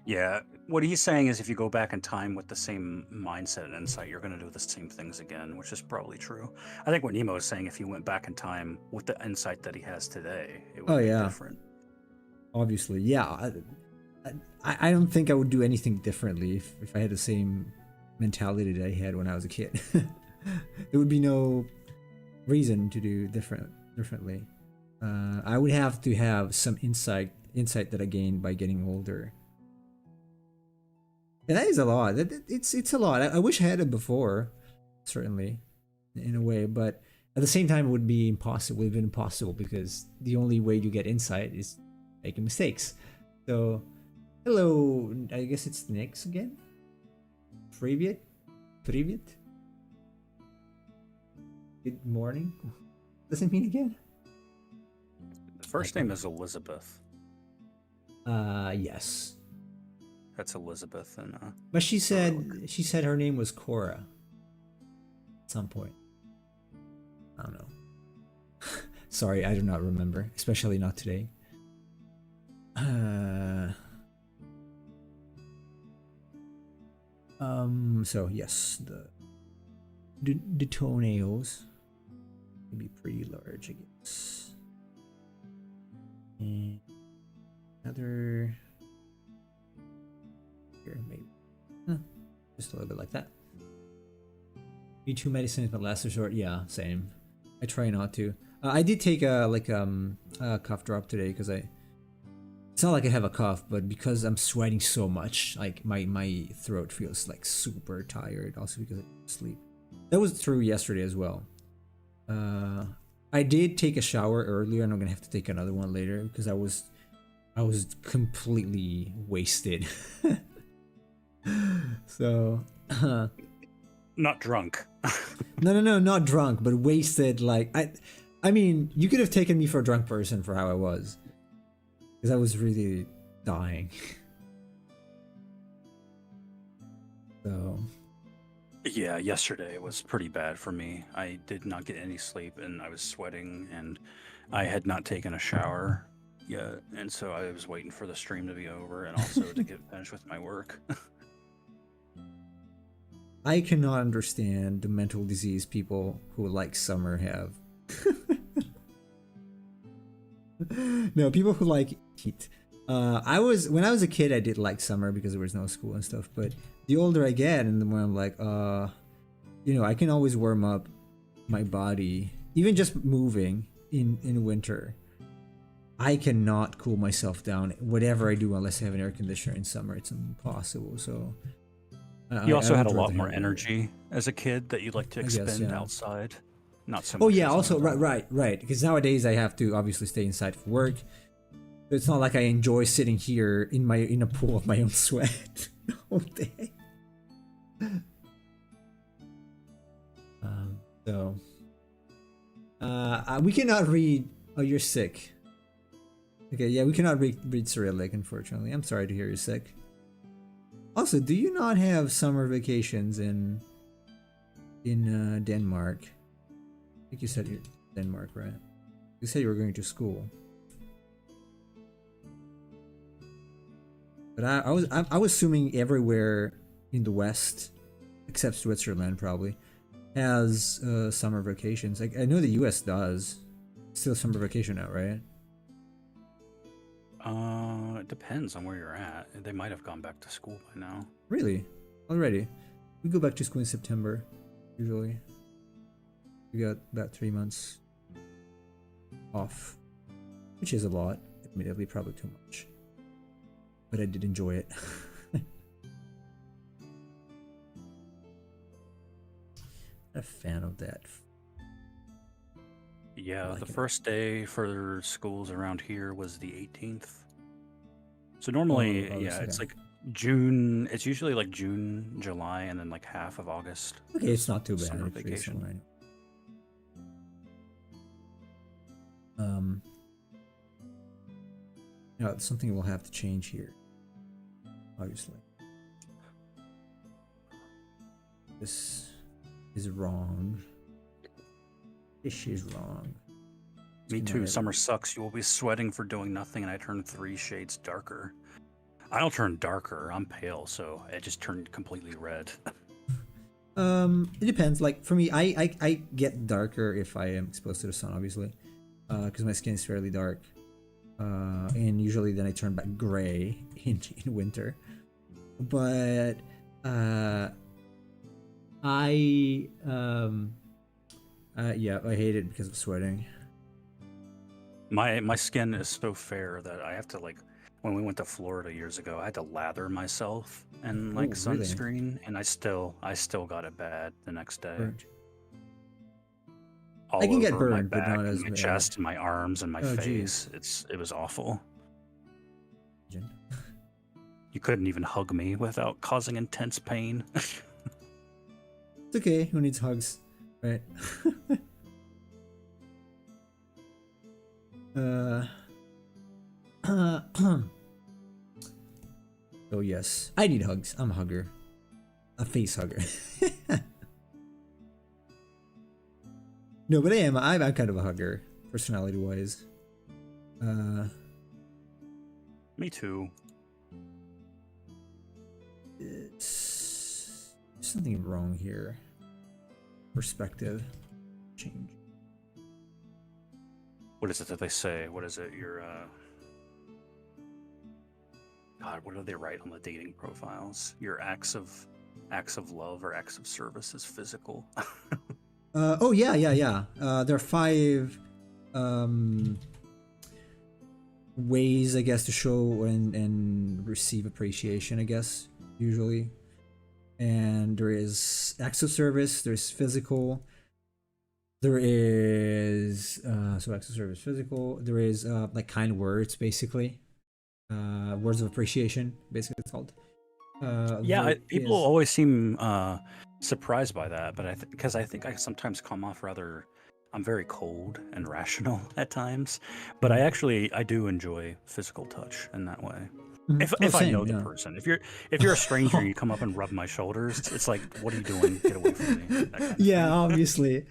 Yeah, what he's saying is if you go back in time with the same mindset and insight, you're going to do the same things again, which is probably true. I think what Nemo is saying, if he went back in time with the insight that he has today, it would Oh be yeah, different. obviously, yeah. I don't think I would do anything differently if I had the same mentality that I had when I was a kid. There would be no reason to do differently. I would have to have some insight that I gained by getting older. And that is a lot. It's a lot. I wish I had it before, certainly, in a way. But at the same time, it would be impossible. Would have been impossible because the only way to get insight is making mistakes. So, hello. I guess it's Nix again. Привет. Good morning. Does it mean again? The first name is Elizabeth. Yes. That's Elizabeth, and But she said her name was Cora. At some point. I don't know. Sorry, I do not remember, especially not today. So yes, the toenails can be pretty large, I guess. And another here, maybe. Just a little bit like that. Need 2 medicines, but last resort, yeah, same. I try not to. I did take a cough drop today because it's not like I have a cough, but because I'm sweating so much, like my throat feels like super tired. Also because I didn't sleep. That was true yesterday as well. I did take a shower earlier, and I'm gonna have to take another one later because I was completely wasted. So. not drunk. No, not drunk, but wasted. Like I mean, you could have taken me for a drunk person for how I was, because I was really dying. So. Yeah, yesterday was pretty bad for me. I did not get any sleep, and I was sweating, and I had not taken a shower yet, and so I was waiting for the stream to be over and also to get finished with my work. I cannot understand the mental disease people who like summer have. No, people who like heat. When I was a kid, I did like summer because there was no school and stuff. But the older I get, and the more I'm like, I can always warm up my body, even just moving in winter. I cannot cool myself down, whatever I do, unless I have an air conditioner in summer. It's impossible. So You also I had a would lot rather more have- energy as a kid that you'd like to I guess, expend yeah. outside. Not so Oh much yeah, as an also adult. right. Because nowadays I have to obviously stay inside for work. It's not like I enjoy sitting here in a pool of my own sweat all day. So we cannot read. Oh, you're sick. Okay, yeah, we cannot read Cyrillic, unfortunately. I'm sorry to hear you're sick. Also, do you not have summer vacations in Denmark? I think you said you're Denmark, right? You said you were going to school. But I was assuming everywhere in the West, except Switzerland probably, has summer vacations. Like I know the U.S. does. Still summer vacation out, right? It depends on where you're at. They might have gone back to school by now. Really? Already? We go back to school in September, usually. We got about 3 months off, which is a lot. Admittedly, probably too much. But I did enjoy it. A fan of that. Yeah, like the it. first day for schools around here was the 18th. So normally, Oh, yeah, okay. it's like June. It's usually like June, July, and then like half of August. Okay, it's not too bad. Summer It's pretty vacation. summer, I know. Now it's something we'll have to change here. Obviously. This is wrong. This is wrong. Me Let's too. get Summer sucks. You will be sweating for doing nothing, and I turn 3 shades darker. I don't turn darker. I'm pale, so it just turned completely red. It depends. Like for me, I get darker if I am exposed to the sun, obviously, because my skin is fairly dark, and usually then I turn back gray in winter. But yeah, I hate it because of sweating. My skin is so fair that I have to like. When we went to Florida years ago, I had to lather myself in like Ooh, really? sunscreen, and I still got it bad the next day. Burnt. All I can get over my burned, but back, not as my bad. chest, and my arms, and my Oh, face. It was awful. It's You couldn't even hug me without causing intense pain. okay. Who needs hugs, right? Oh yes, I need hugs. I'm a hugger, a face hugger. No, but I'm kind of a hugger, personality-wise. Me too. There's something wrong here. Perspective change. What is it that they say? What is it? God, what do they write on the dating profiles? Your acts of love or acts of service is physical. Oh yeah. There are 5 ways, I guess, to show and receive appreciation, I guess, usually. And there is acts of service, there's physical, there is so acts of service, physical, there is like kind words, basically. Words of appreciation, basically it's called. People always seem surprised by that, but because I think I sometimes come off rather. I'm very cold and rational at times, but I do enjoy physical touch in that way. If I know the person, if you're a stranger and you come up and rub my shoulders, it's like, what are you doing? Get away from me. That kind of Yeah, thing. obviously.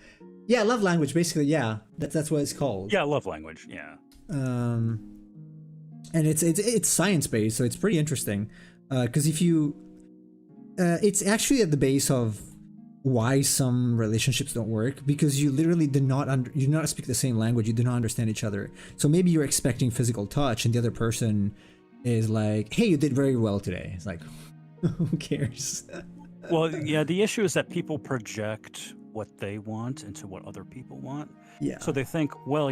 Yeah, love language, basically. Yeah, that's what it's called. Yeah, love language. Yeah. and it's science based, so it's pretty interesting. Because if you, it's actually at the base of why some relationships don't work, because you literally you do not speak the same language, you do not understand each other. So maybe you're expecting physical touch, and the other person is like, "Hey, you did very well today." It's like, who cares? Well, yeah, the issue is that people project what they want into what other people want. Yeah. So they think, well,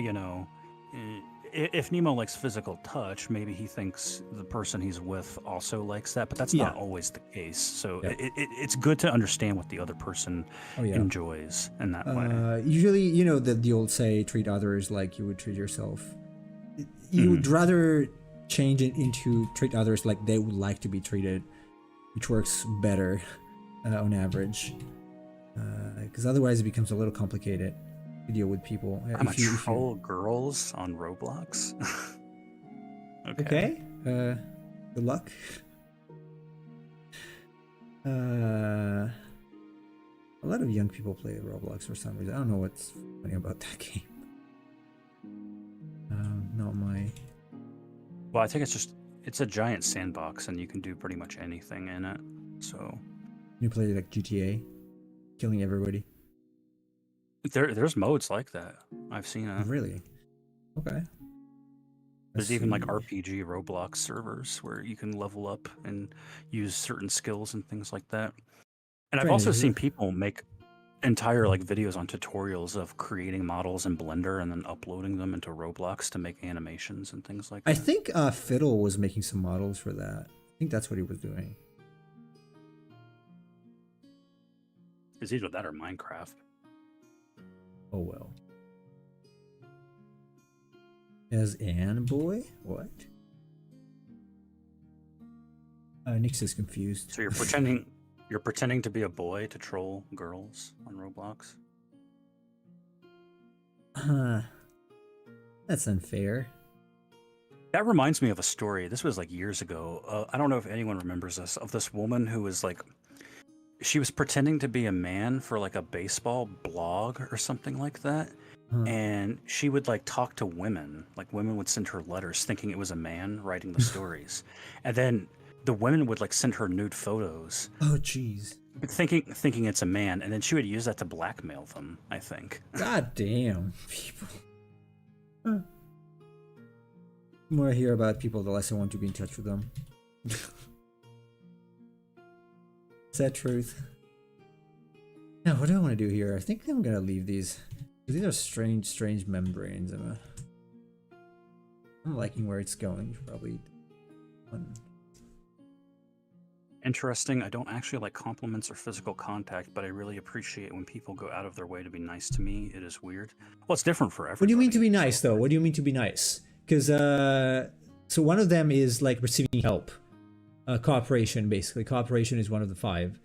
if Nemo likes physical touch, maybe he thinks the person he's with also likes that, but that's not always the case. So it's good to understand what the other person enjoys in that way. Usually, the old say, treat others like you would treat yourself. You would rather change it into treat others like they would like to be treated, which works better on average. Because otherwise it becomes a little complicated to deal with people. I'm a troll girls on Roblox. Okay. Good luck. A lot of young people play Roblox for some reason. I don't know what's funny about that game. Not my. Well, I think it's a giant sandbox, and you can do pretty much anything in it. So. You play like GTA, killing everybody. There's modes like that. I've seen it. Really? Okay. There's even like RPG Roblox servers where you can level up and use certain skills and things like that. And I've also seen people make entire like videos on tutorials of creating models in Blender and then uploading them into Roblox to make animations and things like that. I think Fiddle was making some models for that. I think that's what he was doing. It's either that or Minecraft. Oh well. As an boy? What? Nix is confused. So you're pretending to be a boy to troll girls on Roblox? That's unfair. That reminds me of a story. This was like years ago. I don't know if anyone remembers this, of this woman who was like, she was pretending to be a man for like a baseball blog or something like that. And she would like talk to women. Like women would send her letters thinking it was a man writing the stories. And then the women would like send her nude photos. Oh jeez. Thinking it's a man, and then she would use that to blackmail them, I think. God damn, people. The more I hear about people, the less I want to be in touch with them. Sad truth. Now, what do I want to do here? I think I'm gonna leave these. These are strange membranes. I'm liking where it's going. Probably. Interesting. I don't actually like compliments or physical contact, but I really appreciate when people go out of their way to be nice to me. It is weird. Well, it's different for everybody. What do you mean to be nice, though? What do you mean to be nice? Because so one of them is like receiving help. Cooperation, basically. Cooperation is one of the 5.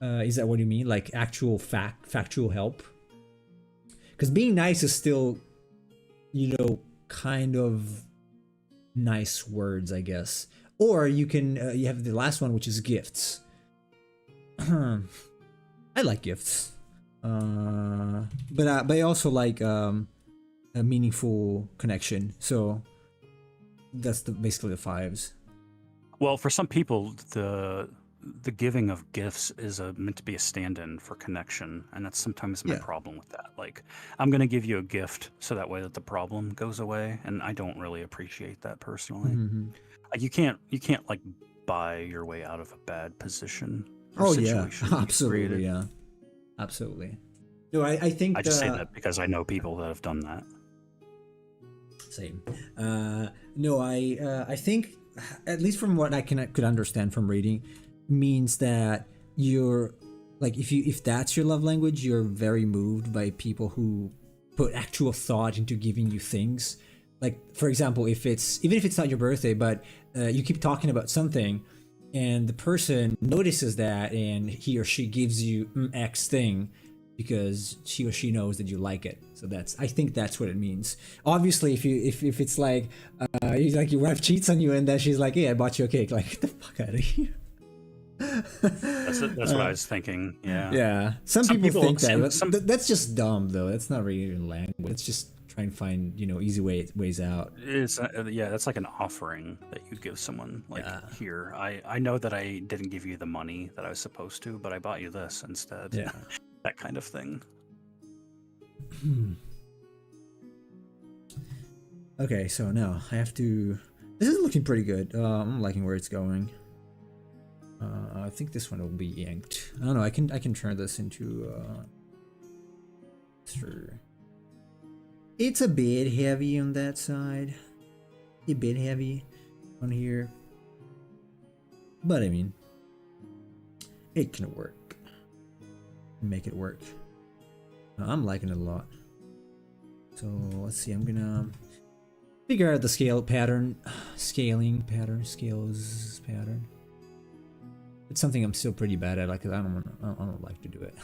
Is that what you mean? Like actual factual help? Because being nice is still, kind of nice words, I guess. Or you can, you have the last one, which is gifts. I like gifts. But I also like a meaningful connection. So that's basically the 5s. Well, for some people, the giving of gifts is meant to be a stand-in for connection, and that's sometimes my problem with that. Like, I'm going to give you a gift so that way that the problem goes away, and I don't really appreciate that personally. Like, you can't like buy your way out of a bad position or situation. Absolutely, yeah, absolutely. No, I think I just say that because I know people that have done that. Same. No, I think, at least from what I could understand from reading, means that you're like, if that's your love language, you're very moved by people who put actual thought into giving you things. Like, for example, even if it's not your birthday, but you keep talking about something and the person notices that and he or she gives you X thing because he or she knows that you like it. So I think that's what it means. Obviously, if it's like your wife cheats on you and then she's like, "Hey, I bought you a cake," like, get the fuck out of here. That's what I was thinking. Yeah. Yeah. Some people think that. That's just dumb, though. That's not really language. It's just try and find easy ways out. It's yeah, that's like an offering that you give someone. Like, Yeah. here, I know that I didn't give you the money that I was supposed to, but I bought you this instead. Yeah. That kind of thing. Okay, so now I have to. This is looking pretty good. I'm liking where it's going. I think this one will be inked. I don't know. I can turn this into. Sure. It's a bit heavy on that side. A bit heavy on here. But I mean, it can work. Make it work. I'm liking it a lot. So let's see. I'm gonna figure out the scaling pattern. It's something I'm still pretty bad at. Like, I don't like to do it,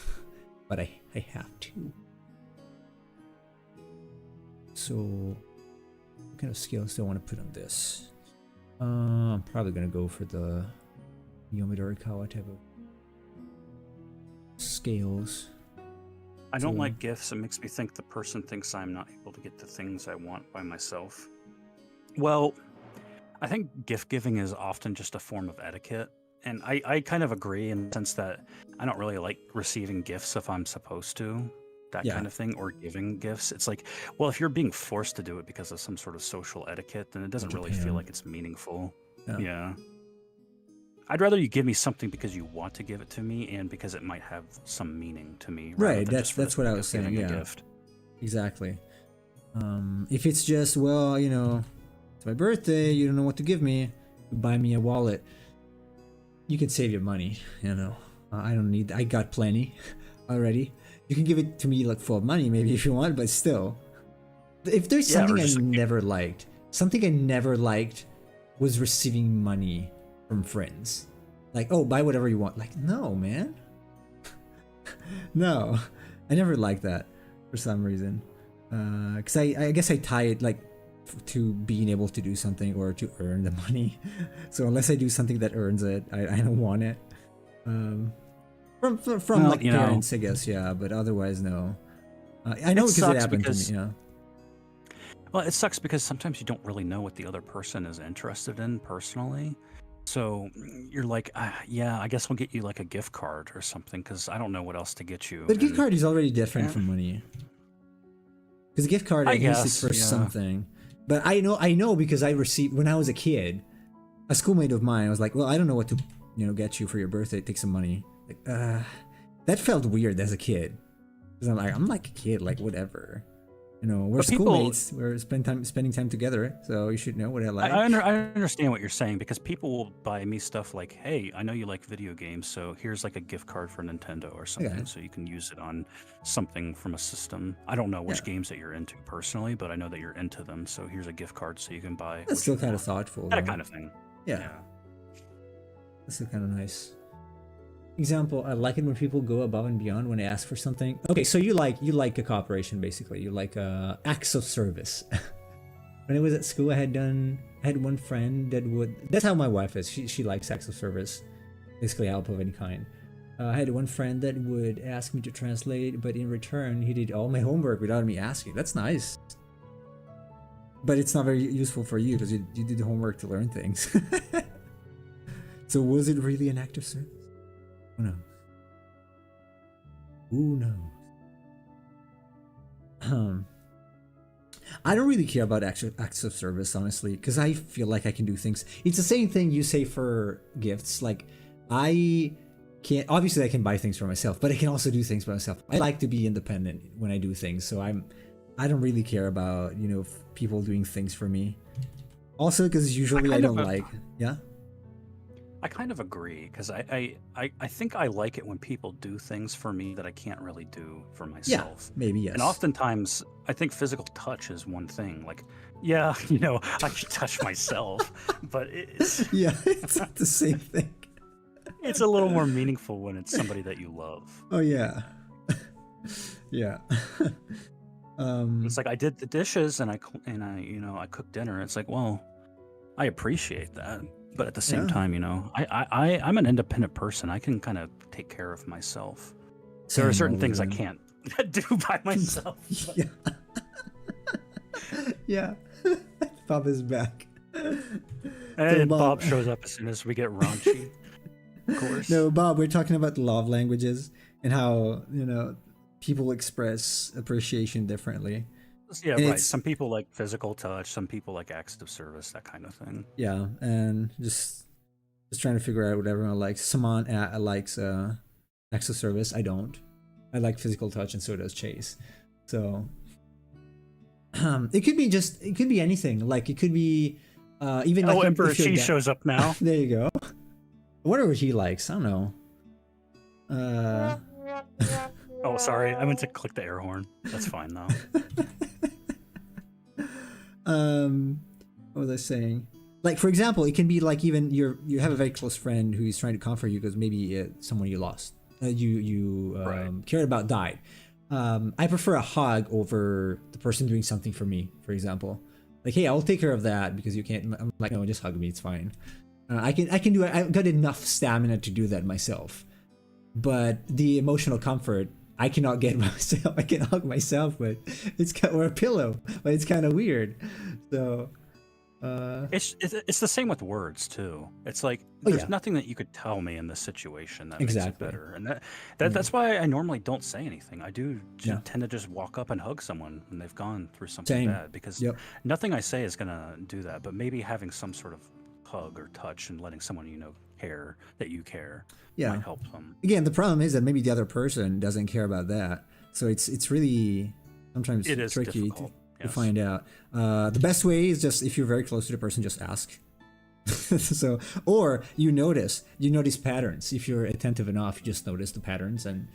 but I have to. So, what kind of scales do I want to put on this? I'm probably gonna go for the Yomidorikawa type of scales. I don't like gifts. It makes me think the person thinks I'm not able to get the things I want by myself. Well, I think gift giving is often just a form of etiquette. And I kind of agree in the sense that I don't really like receiving gifts if I'm supposed to, that kind of thing, or giving gifts. It's like, well, if you're being forced to do it because of some sort of social etiquette, then it doesn't really feel like it's meaningful. Yeah. I'd rather you give me something because you want to give it to me and because it might have some meaning to me. Right, that's what I was saying, yeah. Gift. Exactly. If it's just, well, it's my birthday, you don't know what to give me, buy me a wallet. You can save your money, I don't need, I got plenty already. You can give it to me like full of money maybe if you want, but still. If there's something I never liked was receiving money from friends. Like, oh, buy whatever you want. Like, no, man. No. I never liked that for some reason. Because I guess I tie it like to being able to do something or to earn the money. So unless I do something that earns it, I don't want it. From well, like parents, I guess, yeah, but otherwise, no. I know because it happened to me, yeah. Well, it sucks because sometimes you don't really know what the other person is interested in personally. So you're like, yeah, I guess I'll get you like a gift card or something because I don't know what else to get you. But gift card is already different from money. Because a gift card, I use it for something. But I know because I received, when I was a kid, a schoolmate of mine was like, well, I don't know what to, get you for your birthday. Take some money. Like, that felt weird as a kid. Because I'm like a kid, like whatever. We're schoolmates. We're spending time together, so you should know what I like. I understand what you're saying because people will buy me stuff like, hey, I know you like video games, so here's like a gift card for Nintendo or something, so you can use it on something from a system. I don't know which games that you're into personally, but I know that you're into them, so here's a gift card so you can buy. That's still kind of thoughtful. That kind of thing. Yeah. That's still kind of nice. Example, I like it when people go above and beyond when I ask for something. Okay, so you like a cooperation basically. You like acts of service. When I was at school, I had one friend that would. That's how my wife is. She likes acts of service, basically help of any kind. I had one friend that would ask me to translate, but in return, he did all my homework without me asking. That's nice. But it's not very useful for you because you did the homework to learn things. So was it really an act of service? Who knows? Who knows? I don't really care about acts of service, honestly, because I feel like I can do things. It's the same thing you say for gifts. Like, obviously I can buy things for myself, but I can also do things by myself. I like to be independent when I do things, so I don't really care about, people doing things for me. Also, because usually I don't like, I kind of agree because I think I like it when people do things for me that I can't really do for myself. Yeah, maybe, yes. And oftentimes I think physical touch is one thing. Like, I can touch myself, but it's not the same thing. It's a little more meaningful when it's somebody that you love. Oh yeah. Yeah. It's like I did the dishes and I cooked dinner. It's like, well, I appreciate that. But at the same time, I'm an independent person. I can kind of take care of myself. There are certain things I can't do by myself. Yeah. Yeah. Bob is back. And Bob shows up as soon as we get raunchy. Of course. No, Bob, we're talking about love languages and how, people express appreciation differently. Yeah, And right. Some people like physical touch, some people like acts of service, that kind of thing. Yeah, and just trying to figure out what everyone likes. Saman likes acts of service. I don't. I like physical touch, and so does Chase. So it could be anything. Like it could be even like Emperor Chi shows up now. There you go. Whatever he likes. I don't know. Oh, sorry. I meant to click the air horn. That's fine though. What was I saying? Like for example, it can be like even you have a very close friend who's trying to comfort you because maybe someone you lost, you cared about died. I prefer a hug over the person doing something for me. For example, like hey, I'll take care of that because you can't. I'm like no, just hug me. It's fine. I can do it. I've got enough stamina to do that myself. But the emotional comfort, I cannot get myself. I can hug myself, but or a pillow, but it's kind of weird. So it's the same with words too. It's like there's nothing that you could tell me in this situation that makes it better, and that's why I normally don't say anything. I do tend to just walk up and hug someone when they've gone through something bad because nothing I say is gonna do that. But maybe having some sort of hug or touch and letting someone care that you care might help them. Again, the problem is that maybe the other person doesn't care about that, so it's really sometimes tricky to find out. The best way is just if you're very close to the person, just ask. So, or you notice patterns. If you're attentive enough, you just notice the patterns and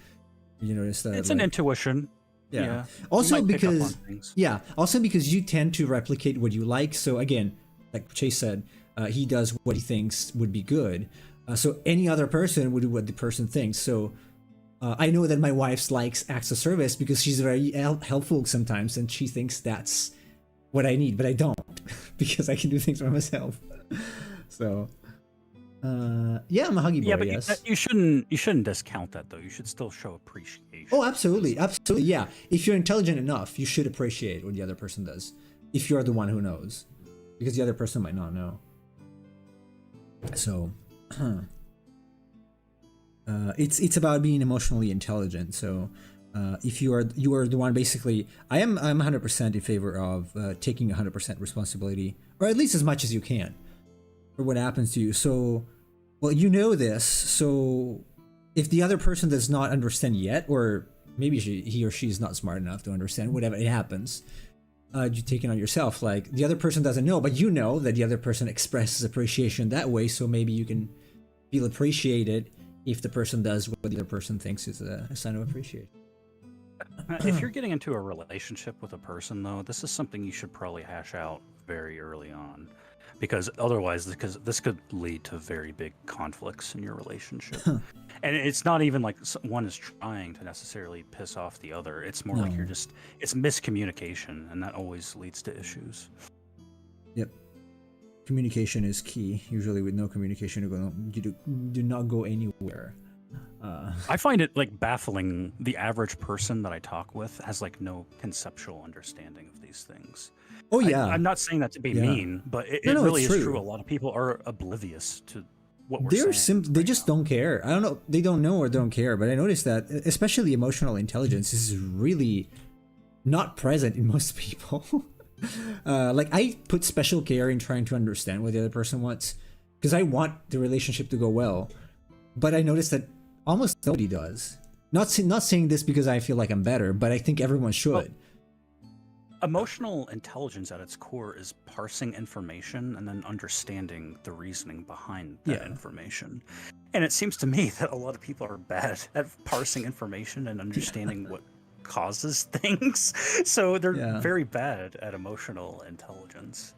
you notice that it's an intuition. Yeah. Also because you tend to replicate what you like. So again, like Chase said, he does what he thinks would be good. So any other person would do what the person thinks. So I know that my wife likes acts of service because she's very helpful sometimes, and she thinks that's what I need, but I don't because I can do things by myself. So, I'm a huggy boy. Yeah, but yes. you shouldn't discount that though. You should still show appreciation. Oh, absolutely. Yeah, if you're intelligent enough, you should appreciate what the other person does. If you're the one who knows, because the other person might not know. So, it's about being emotionally intelligent. So, if you are the one, basically, I'm 100% in favor of taking 100% responsibility, or at least as much as you can, for what happens to you. So, well, you know this. So, if the other person does not understand yet, or maybe he or she is not smart enough to understand, whatever it happens. You take it on yourself. Like the other person doesn't know, but you know that the other person expresses appreciation that way. So maybe you can feel appreciated if the person does what the other person thinks is a sign of appreciation. If you're getting into a relationship with a person, though, this is something you should probably hash out very early on, because otherwise, this could lead to very big conflicts in your relationship. And it's not even like one is trying to necessarily piss off the other. It's more like it's miscommunication, and that always leads to issues. Yep. Communication is key. Usually with no communication, you do not go anywhere. I find it like baffling. The average person that I talk with has like no conceptual understanding of these things. Oh yeah. I'm not saying that to be mean, but it really is true. A lot of people are oblivious to what we're saying. They just don't care. I don't know. They don't know or don't care. But I noticed that, especially emotional intelligence, is really not present in most people. Like I put special care in trying to understand what the other person wants, because I want the relationship to go well. But I noticed that almost nobody does. Not saying this because I feel like I'm better, but I think everyone should. Well, emotional intelligence at its core is parsing information and then understanding the reasoning behind that information. And it seems to me that a lot of people are bad at parsing information and understanding what causes things. So they're very bad at emotional intelligence.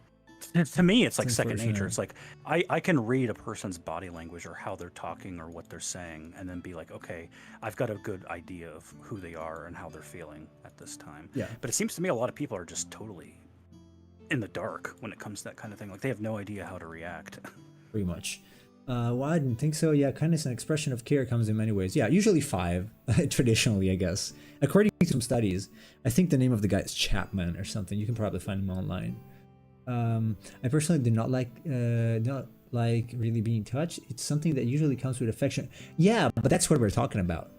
To me, it's like second nature. It's like I can read a person's body language or how they're talking or what they're saying, and then be like, okay, I've got a good idea of who they are and how they're feeling at this time. Yeah. But it seems to me a lot of people are just totally in the dark when it comes to that kind of thing. Like they have no idea how to react. Pretty much. Well, I didn't think so. Yeah, kindness and expression of care comes in many ways. Yeah, usually five, traditionally, I guess. According to some studies, I think the name of the guy is Chapman or something. You can probably find him online. I personally do not like really being touched. It's something that usually comes with affection. Yeah, but that's what we're talking about.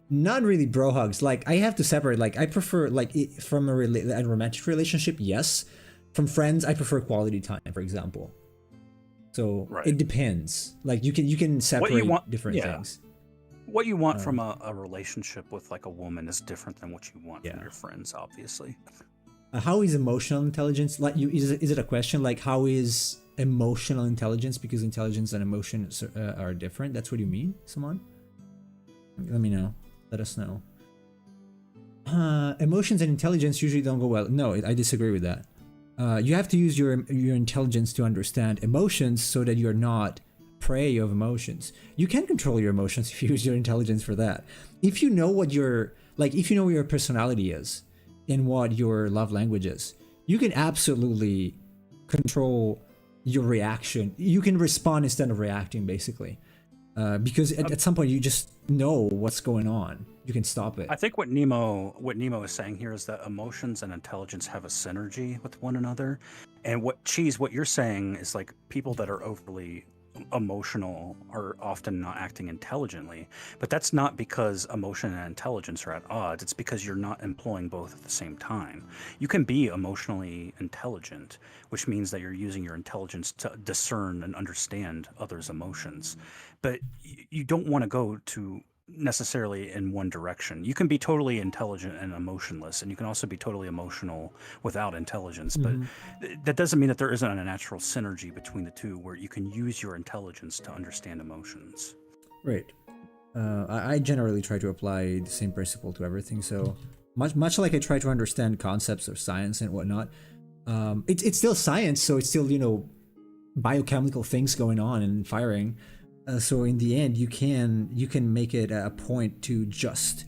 Not really bro hugs. Like I have to separate. Like I prefer from a romantic relationship. Yes, from friends, I prefer quality time, for example. So Right. it depends. Like you can What you separate want, different yeah. things. What you want Uh, from a relationship with like a woman is different than what you want from yeah. your friends, obviously. How is emotional intelligence? Like you is it a question like how is emotional intelligence, because intelligence and emotion are different? That's what you mean, Simon? Let me know. Let us know. Emotions and intelligence usually don't go well. No, I disagree with that. You have to use your intelligence to understand emotions so that you're not prey of emotions. You can control your emotions if you use your intelligence for that. If you know what if you know what your personality is and what your love language is, you can absolutely control your reaction. You can respond instead of reacting, basically. Because at some point you just know what's going on. You can stop it. I think what Nemo is saying here is that emotions and intelligence have a synergy with one another. And what you're saying is like people that are overly emotional are often not acting intelligently, but that's not because emotion and intelligence are at odds. It's because you're not employing both at the same time. You can be emotionally intelligent, which means that you're using your intelligence to discern and understand others' emotions, but you don't want to go to necessarily in one direction. You can be totally intelligent and emotionless, and you can also be totally emotional without intelligence. But Hmm. that doesn't mean that there isn't a natural synergy between the two where you can use your intelligence to understand emotions. Right. I generally try to apply the same principle to everything. So much like I try to understand concepts of science and whatnot. It's still science, so it's still biochemical things going on and firing. So in the end, you can make it a point to just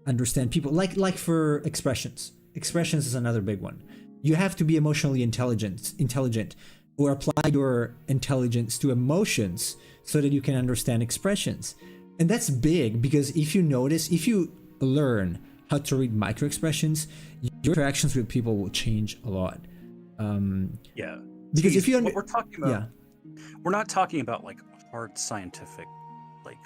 understand people. Like for expressions. Expressions is another big one. You have to be emotionally intelligent, or apply your intelligence to emotions so that you can understand expressions. And that's big because if you learn how to read micro expressions, your interactions with people will change a lot. Um, Yeah. because if Geez, you what we're talking about, yeah, we're not talking about like hard scientific, like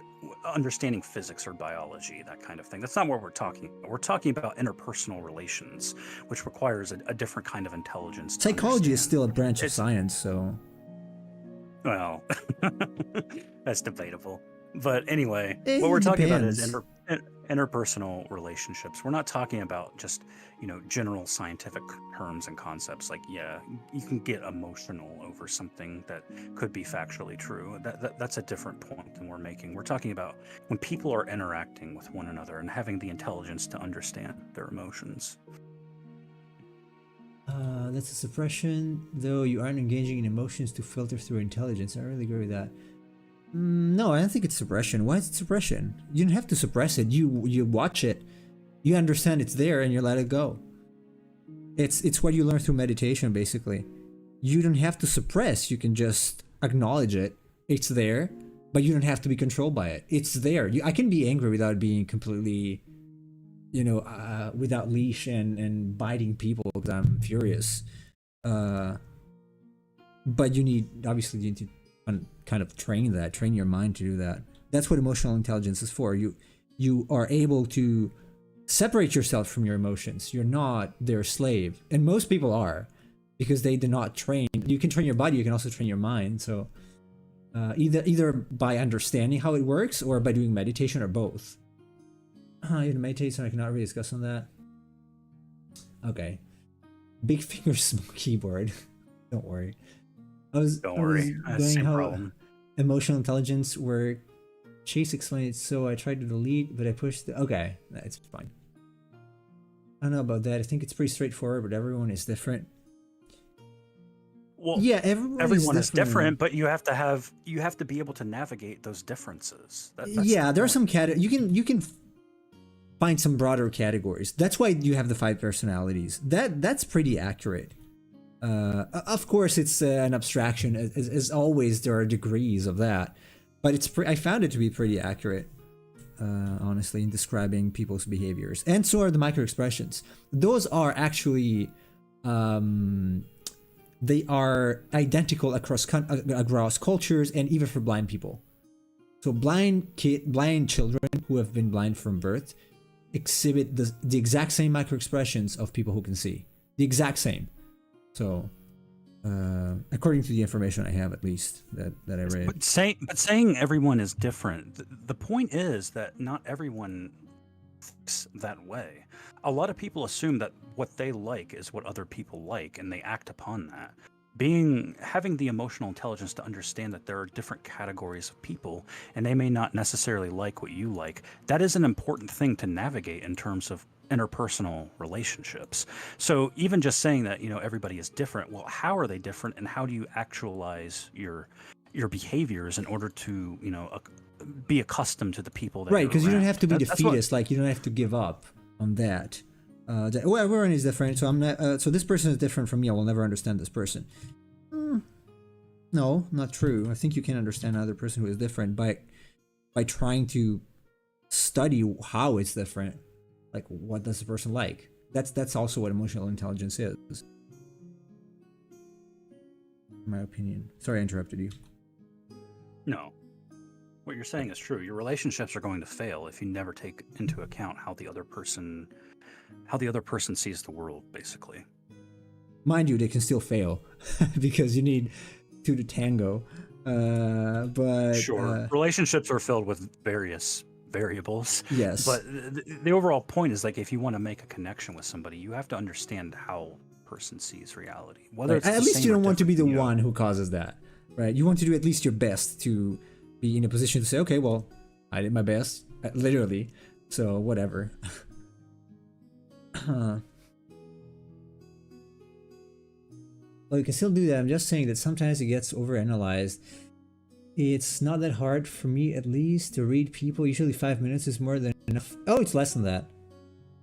understanding physics or biology, that kind of thing. That's not what we're talking about. We're talking about interpersonal relations, which requires a different kind of intelligence to psychology is understand. still a branch of It's, science, so well, that's debatable. But anyway, what we're it talking about is depends. interpersonal relationships. We're not talking about just, general scientific terms and concepts. Like, yeah, you can get emotional over something that could be factually true. That's a different point than we're making. We're talking about when people are interacting with one another and having the intelligence to understand their emotions. That's a suppression, though you aren't engaging in emotions to filter through intelligence. I really agree with that. No, I don't think it's suppression. Why is it suppression? You don't have to suppress it. You watch it, you understand it's there, and you let it go. It's what you learn through meditation, basically. You don't have to suppress. You can just acknowledge it. It's there, but you don't have to be controlled by it. It's there. I can be angry without being completely, without leash and biting people because I'm furious. Uh, but obviously you need to kind of train your mind to do that. That's what emotional intelligence is for. You are able to separate yourself from your emotions. You're not their slave, and most people are, because they do not train. You can train your body, you can also train your mind. So either by understanding how it works or by doing meditation, or both. You meditate, so I cannot really discuss on that. Okay, big finger small keyboard. Don't worry. Don't I was worry, going same how problem. emotional intelligence work. Chase explained it, so I tried to delete, but I pushed the. Okay, it's fine. I don't know about that. I think it's pretty straightforward, but everyone is different. Well, Yeah, everyone is everyone is different. different, but you have to be able to navigate those differences. That's the Yeah, there are some point. you can find some broader categories. That's why you have the five personalities. That's pretty accurate. Of course, it's an abstraction. As always, there are degrees of that, but I found it to be pretty accurate, honestly, in describing people's behaviors. And so are the micro expressions. Those are actually, they are identical across cultures and even for blind people. So blind children who have been blind from birth exhibit the exact same micro expressions of people who can see. The exact same. So, according to the information I have, at least that I read. But saying everyone is different. The point is that not everyone thinks that way. A lot of people assume that what they like is what other people like, and they act upon that. Having the emotional intelligence to understand that there are different categories of people, and they may not necessarily like what you like. That is an important thing to navigate in terms of interpersonal relationships. So even just saying that, everybody is different, well, how are they different, and how do you actualize your behaviors in order to, be accustomed to the people that right, because you don't have to be defeatist. defeatist. Like, you don't have to give up on that. Everyone is different, so I'm not. So this person is different from me. I will never understand this person. No, not true. I think you can understand another person who is different by trying to study how it's different. Like, what does the person like? That's also what emotional intelligence is. In my opinion. Sorry I interrupted you. No. What you're saying is true. Your relationships are going to fail if you never take into account how the other person sees the world, basically. Mind you, they can still fail because you need two to tango. But sure, relationships are filled with various variables. Yes. But the overall point is, like, if you want to make a connection with somebody, you have to understand how a person sees reality. Whether it's at least you don't want to be the one who causes that, right? You want to do at least your best to be in a position to say, okay, well, I did my best, literally, so whatever. Well, you can still do that. I'm just saying that sometimes it gets overanalyzed. It's not that hard for me, at least, to read people. Usually 5 minutes is more than enough. Oh, it's less than that.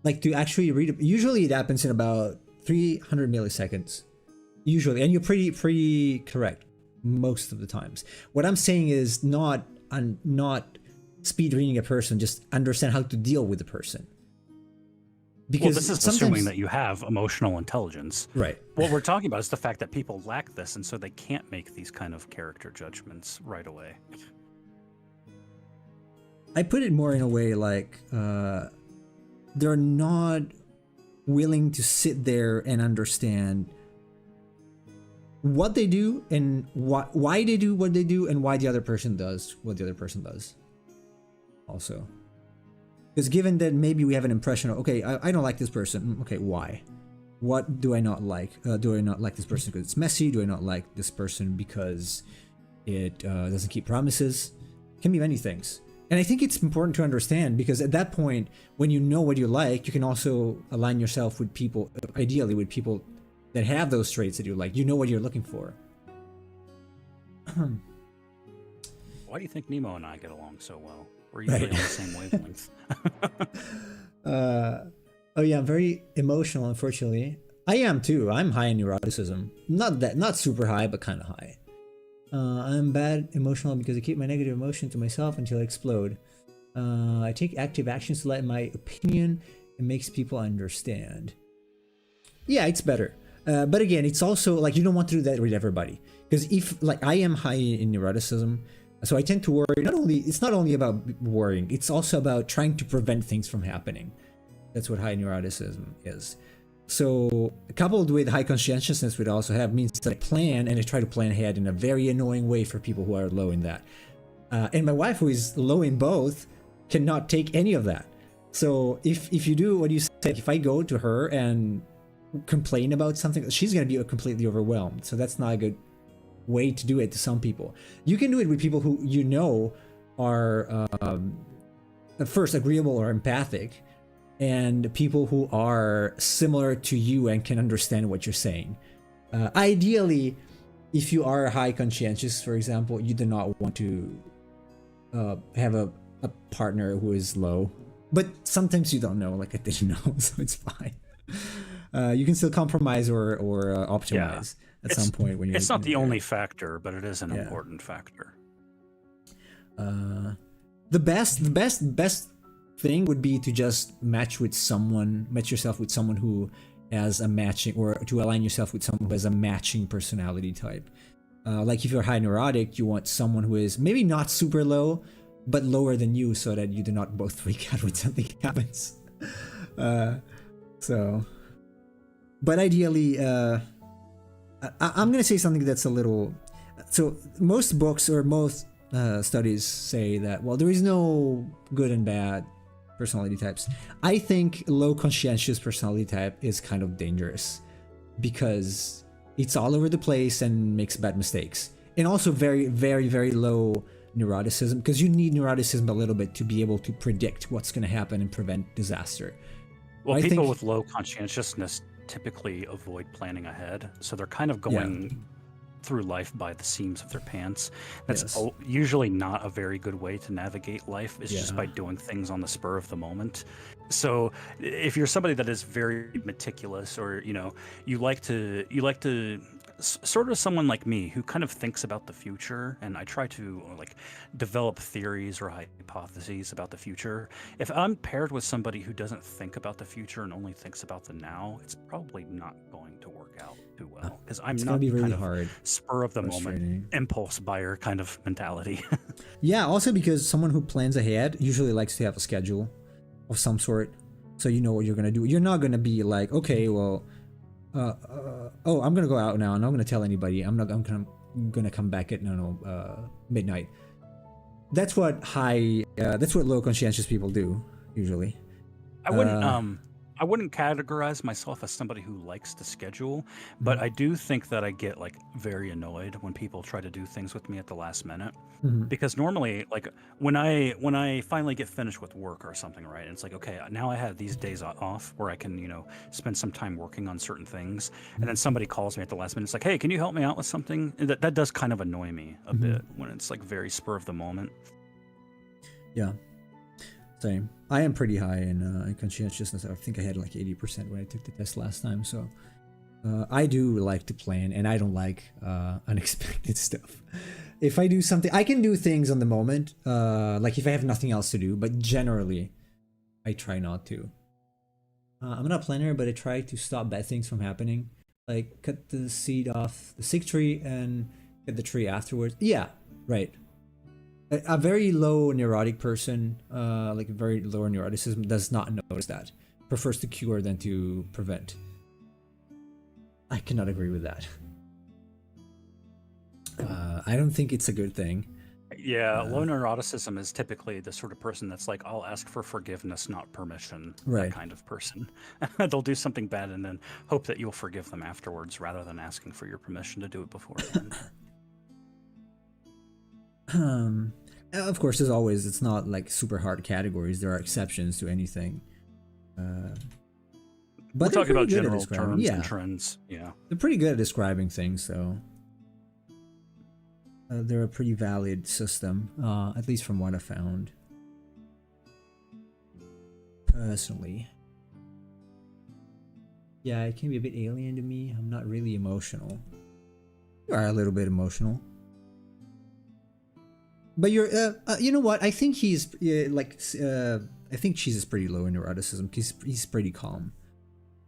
Like, to actually read it. Usually it happens in about 300 milliseconds. Usually. And you're pretty correct most of the times. What I'm saying is not speed reading a person, just understand how to deal with the person. Because this is assuming that you have emotional intelligence. Right. What we're talking about is the fact that people lack this, and so they can't make these kind of character judgments right away. I put it more in a way like they're not willing to sit there and understand what they do and why they do what they do and why the other person does what the other person does. Also. Because given that maybe we have an impression of, okay, I don't like this person. Okay, why? What do I not like? Do I not like this person because it's messy? Do I not like this person because it doesn't keep promises? It can be many things. And I think it's important to understand, because at that point, when you know what you like, you can also align yourself with people, ideally with people that have those traits that you like. You know what you're looking for. Why do you think Nemo and I get along so well? We're usually on the same wavelength. Oh yeah, I'm very emotional, unfortunately. I am too. I'm high in neuroticism. Not super high, but kind of high. I'm bad emotional because I keep my negative emotion to myself until I explode. I take active actions to let my opinion. It makes people understand. Yeah, it's better. But again, it's also like you don't want to do that with everybody. Because if, like, I am high in neuroticism, so I tend to worry. It's not only about worrying, it's also about trying to prevent things from happening. That's what high neuroticism is. So coupled with high conscientiousness, we'd also have means that I plan, and I try to plan ahead in a very annoying way for people who are low in that. And my wife, who is low in both, cannot take any of that. So if you do what you said, if I go to her and complain about something, she's going to be completely overwhelmed. So that's not a good way to do it to some people. You can do it with people who you know are first agreeable or empathic, and people who are similar to you and can understand what you're saying. Ideally, if you are high conscientious, for example, you do not want to have a partner who is low. But sometimes you don't know, like I didn't know, so it's fine. You can still compromise or Yeah, optimize at some it's point when you're it's not the there. only factor, but it is an Yeah. important factor. Uh, the best thing would be to just match yourself with someone who has a matching, or to align yourself with someone who has a matching personality type. Like if you're high neurotic, you want someone who is maybe not super low, but lower than you, so that you do not both freak out when something happens. Uh, so, but ideally, I'm gonna say something that's a little. So most books or most studies say that, well, there is no good and bad personality types. I think low conscientious personality type is kind of dangerous because it's all over the place and makes bad mistakes, and also very very very low neuroticism, because you need neuroticism a little bit to be able to predict what's going to happen and prevent disaster. Well, I people think, with low conscientiousness typically avoid planning ahead, so they're kind of yeah, going through life by the seams of their pants. That's yes, usually not a very good way to navigate life. It's just by yeah, doing things on the spur of the moment. So if you're somebody that is very meticulous, or you like to sort of someone like me who kind of thinks about the future, and I try to like develop theories or hypotheses about the future. If I'm paired with somebody who doesn't think about the future and only thinks about the now, it's probably not going to work out too well, because I'm it's gonna not be the really kind of hard, spur of the moment frustrating. impulse buyer kind of mentality. Yeah, also because someone who plans ahead usually likes to have a schedule of some sort, so you know what you're gonna do. You're not gonna be like, okay, well, oh, I'm gonna go out now and I'm gonna tell anybody. I'm gonna come back at midnight. That's what low conscientious people do usually. I wouldn't Uh, um I wouldn't categorize myself as somebody who likes to schedule, but mhm, I do think that I get like very annoyed when people try to do things with me at the last minute. mhm, Because normally, like when I finally get finished with work or something, right? And it's like, okay, now I have these days off where I can, spend some time working on certain things, and then somebody calls me at the last minute. It's like, hey, can you help me out with something? And that does kind of annoy me a mhm. bit when it's like very spur of the moment. Yeah, same. I am pretty high in conscientiousness. I think I had like 80% when I took the test last time. So I do like to plan, and I don't like unexpected stuff. If I do something, I can do things on the moment, like if I have nothing else to do. But generally, I try not to. I'm not a planner, but I try to stop bad things from happening. Like cut the seed off the sick tree and get the tree afterwards. Yeah, right. A very low neurotic person, like a very low neuroticism, does not notice that. Prefers to cure than to prevent. I cannot agree with that. I don't think it's a good thing. Yeah, Uh, low neuroticism is typically the sort of person that's like, I'll ask for forgiveness, not permission. That right. kind of person. They'll do something bad and then hope that you'll forgive them afterwards rather than asking for your permission to do it beforehand. Of course, as always, it's not like super hard categories. There are exceptions to anything. Uh, We're but they're talking pretty about good at general describing. terms and Yeah, trends. Yeah. they're pretty good at describing things, so they're a pretty valid system, at least from what I found personally. Yeah, it can be a bit alien to me. I'm not really emotional. You are a little bit emotional, but you're. You know what? I think he's I think Cheese is pretty low in neuroticism. He's pretty calm.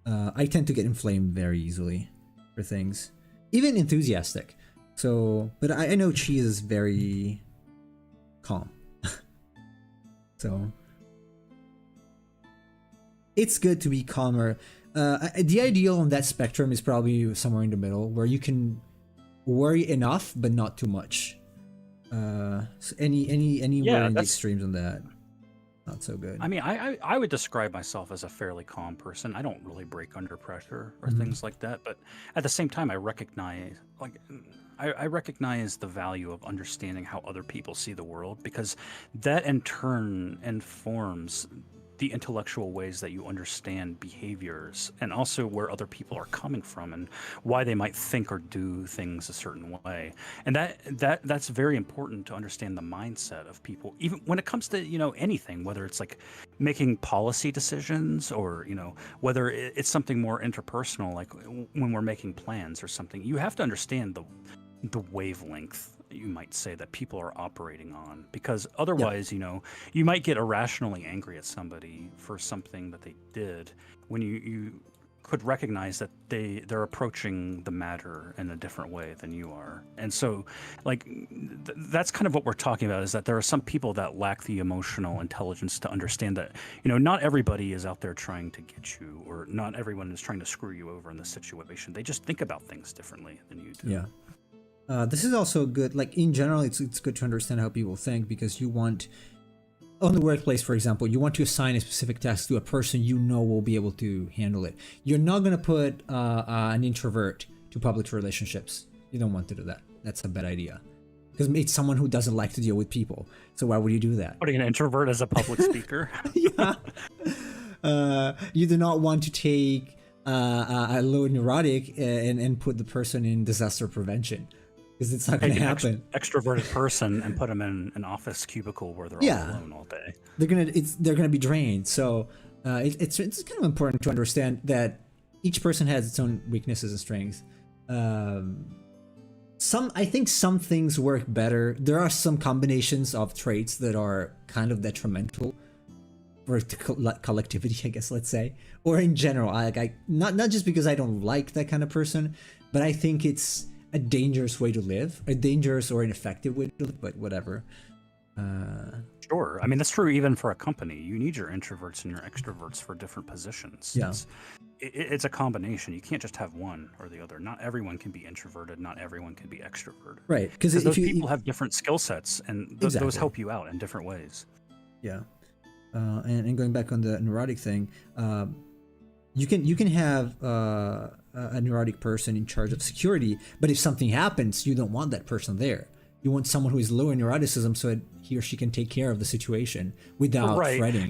I tend to get inflamed very easily for things, even enthusiastic. So, but I know Cheese is very calm. So it's good to be calmer. The ideal on that spectrum is probably somewhere in the middle, where you can worry enough but not too much. So anywhere Yeah, in the that's extremes on that, not so good. I mean, I would describe myself as a fairly calm person. I don't really break under pressure or Mhm. things like that, but at the same time, I recognize the value of understanding how other people see the world, because that in turn informs the intellectual ways that you understand behaviors, and also where other people are coming from and why they might think or do things a certain way. And that's very important to understand the mindset of people, even when it comes to, anything, whether it's like making policy decisions, or whether it's something more interpersonal, like when we're making plans or something. You have to understand the wavelength, you might say, that people are operating on, because otherwise, you might get irrationally angry at somebody for something that they did, when you could recognize that they're approaching the matter in a different way than you are. And so, like, that's kind of what we're talking about, is that there are some people that lack the emotional intelligence to understand that, not everybody is out there trying to get you, or not everyone is trying to screw you over in this situation. They just think about things differently than you do. Yeah. This is also good, like, in general, it's good to understand how people think, because you want, on the workplace, for example, you want to assign a specific task to a person will be able to handle it. You're not going to put an introvert to public relationships. You don't want to do that. That's a bad idea, because it's someone who doesn't like to deal with people. So why would you do that? Putting an introvert as a public speaker? Yeah. You do not want to take a low neurotic and put the person in disaster prevention, because it's not going to happen. Extroverted person and put them in an office cubicle where they're all alone all day. They're gonna be drained. So it's kind of important to understand that each person has its own weaknesses and strengths. I think some things work better. There are some combinations of traits that are kind of detrimental for collectivity, I guess, let's say, or in general. I not just because I don't like that kind of person, but I think it's a dangerous way to live, a dangerous or ineffective way to live, but whatever. Sure. I mean, that's true even for a company. You need your introverts and your extroverts for different positions. Yeah. It's a combination. You can't just have one or the other. Not everyone can be introverted. Not everyone can be extroverted. Right. Because those people have different skill sets, and those help you out in different ways. Yeah. And going back on the neurotic thing, you can have a neurotic person in charge of security, but if something happens, you don't want that person there. You want someone who is low in neuroticism, so that he or she can take care of the situation without fretting.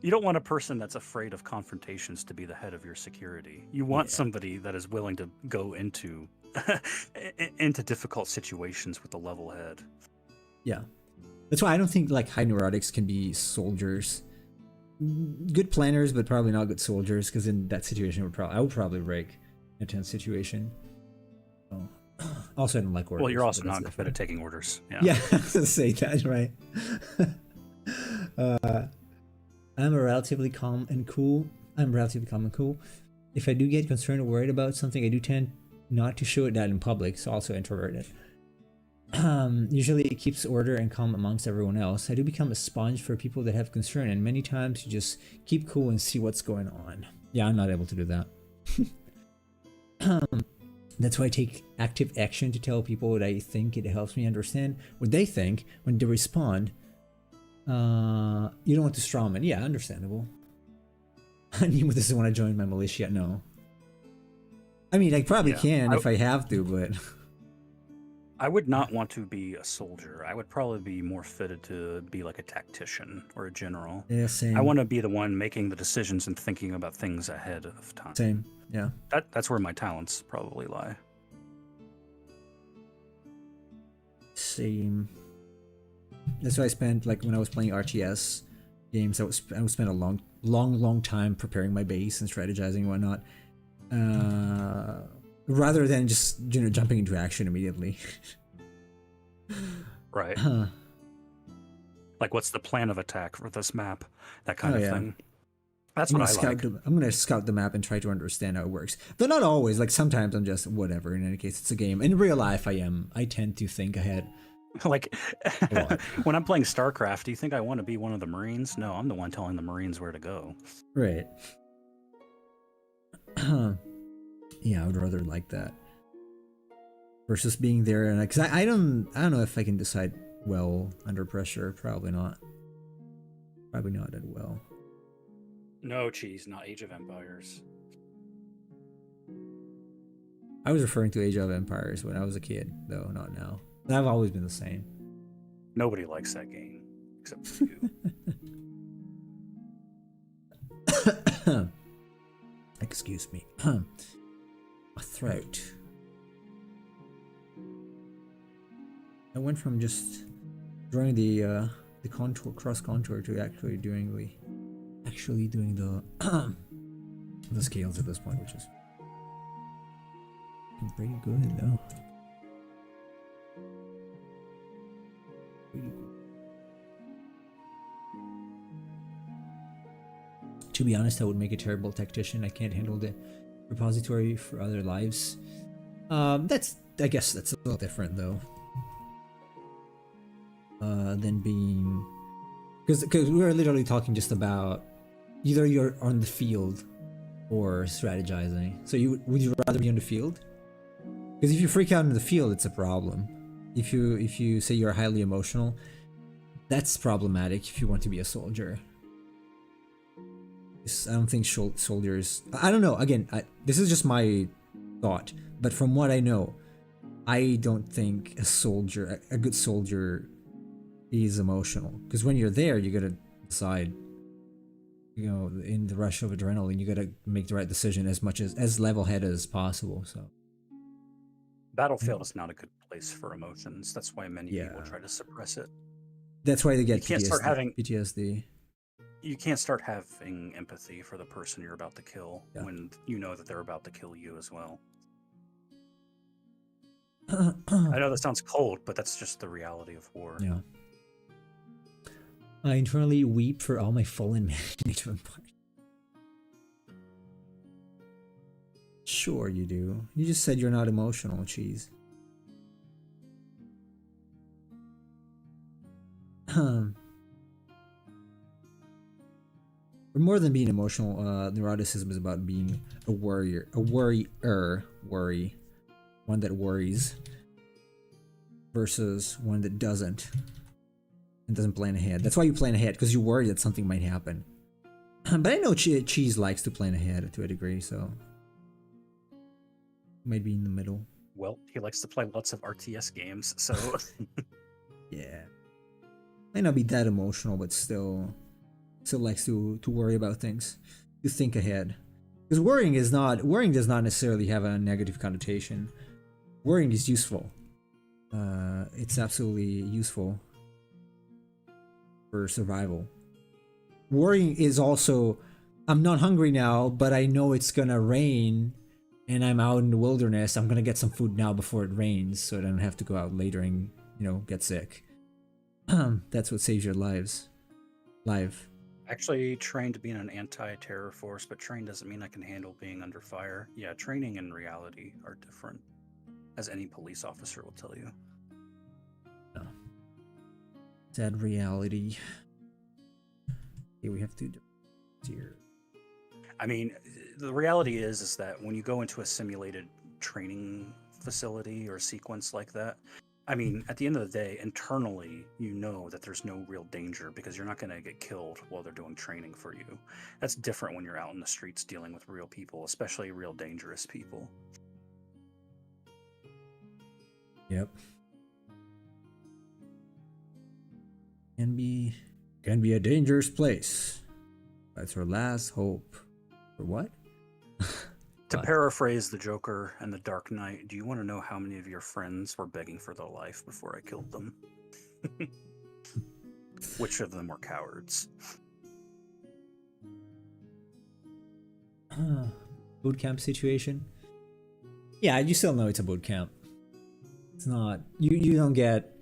You don't want a person that's afraid of confrontations to be the head of your security. You want somebody that is willing to go into difficult situations with a level head. Yeah. That's why I don't think like high neurotics can be soldiers. Good planners, but probably not good soldiers, because in that situation, I would probably break in a tense situation. Oh. Also, I don't like orders. Well, you're also not good at taking orders. Yeah, I was gonna say that, right? I'm relatively calm and cool. If I do get concerned or worried about something, I do tend not to show it that in public, so also introverted. Usually it keeps order and calm amongst everyone else. I do become a sponge for people that have concern, and many times you just keep cool and see what's going on. Yeah, I'm not able to do that. That's why I take active action to tell people what I think. It helps me understand what they think when they respond. You don't want to strawman. Yeah, understandable. Anyone doesn't want to join my militia. No. I mean, I probably can if I have to, but... I would not want to be a soldier. I would probably be more fitted to be like a tactician or a general. Yeah, same. I want to be the one making the decisions and thinking about things ahead of time. Same, yeah. That's where my talents probably lie. Same. That's why I spent, like, when I was playing RTS games, I would spend a long time preparing my base and strategizing and whatnot. Rather than just, jumping into action immediately. Right. Like, what's the plan of attack for this map? That kind of thing. That's what I like. I'm going to scout the map and try to understand how it works. Though not always. Like, sometimes I'm just whatever. In any case, it's a game. In real life, I tend to think ahead. Like, when I'm playing StarCraft, do you think I want to be one of the Marines? No, I'm the one telling the Marines where to go. Right. Yeah, I would rather like that versus being there, and because I don't know if I can decide well under pressure. Probably not that well. No, cheese, not Age of Empires. I was referring to Age of Empires when I was a kid, though, not now. I've always been the same. Nobody likes that game except for you. Excuse me. My throat. I went from just drawing the contour, cross contour, to actually doing the the scales at this point, which is pretty good though. Pretty good. To be honest, I would make a terrible tactician. I can't handle the repository for other lives. I guess that's a little different though. Than being, because we're literally talking just about either you're on the field or strategizing. So would you rather be on the field? Because if you freak out in the field, it's a problem. If you say you're highly emotional, that's problematic if you want to be a soldier. I don't think soldiers. I don't know. Again, this is just my thought, but from what I know, I don't think a good soldier, is emotional. Because when you're there, you gotta decide. You know, in the rush of adrenaline, you gotta make the right decision as level-headed as possible. So, Battlefield is not a good place for emotions. That's why many people try to suppress it. That's why they get PTSD. Start having PTSD. You can't start having empathy for the person you're about to kill when you know that they're about to kill you as well. I know that sounds cold, but that's just the reality of war. Yeah. I internally weep for all my fallen management partners. Sure you do. You just said you're not emotional, cheese. More than being emotional, neuroticism is about being a worrier, one that worries, versus one that doesn't, and doesn't plan ahead. That's why you plan ahead, because you worry that something might happen. But I know Cheese likes to plan ahead to a degree, so might be in the middle. Well, he likes to play lots of RTS games, so yeah, might not be that emotional, but still likes to worry about things, to think ahead. Because worrying does not necessarily have a negative connotation. Worrying is useful. It's absolutely useful for survival. Worrying is also, I'm not hungry now, but I know it's gonna rain and I'm out in the wilderness. I'm gonna get some food now before it rains so I don't have to go out later and, get sick. That's what saves your life. Actually trained to be in an anti-terror force, but trained doesn't mean I can handle being under fire. Yeah, training and reality are different, as any police officer will tell you. No. Sad reality. Okay, we have to do here. I mean, the reality is that when you go into a simulated training facility or sequence like that, I mean, at the end of the day, internally, you know that there's no real danger because you're not going to get killed while they're doing training for you. That's different when you're out in the streets dealing with real people, especially real dangerous people. Yep. Can be a dangerous place. That's our last hope. For what? To paraphrase the Joker and the Dark Knight, do you want to know how many of your friends were begging for their life before I killed them? Which of them were cowards? Boot camp situation? Yeah, you still know it's a boot camp. It's not, you don't get,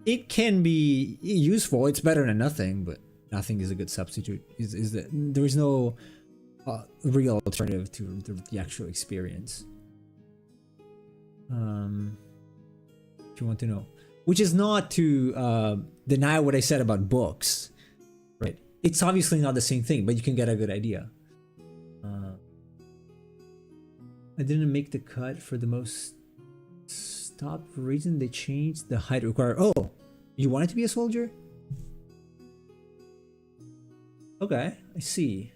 it can be useful, it's better than nothing, but nothing is a good substitute. Is that there is no real alternative to the actual experience. If you want to know, which is not to deny what I said about books, right? It's obviously not the same thing, but you can get a good idea. I didn't make the cut for the most top reason they changed the height required. Oh, you wanted to be a soldier? Okay, I see.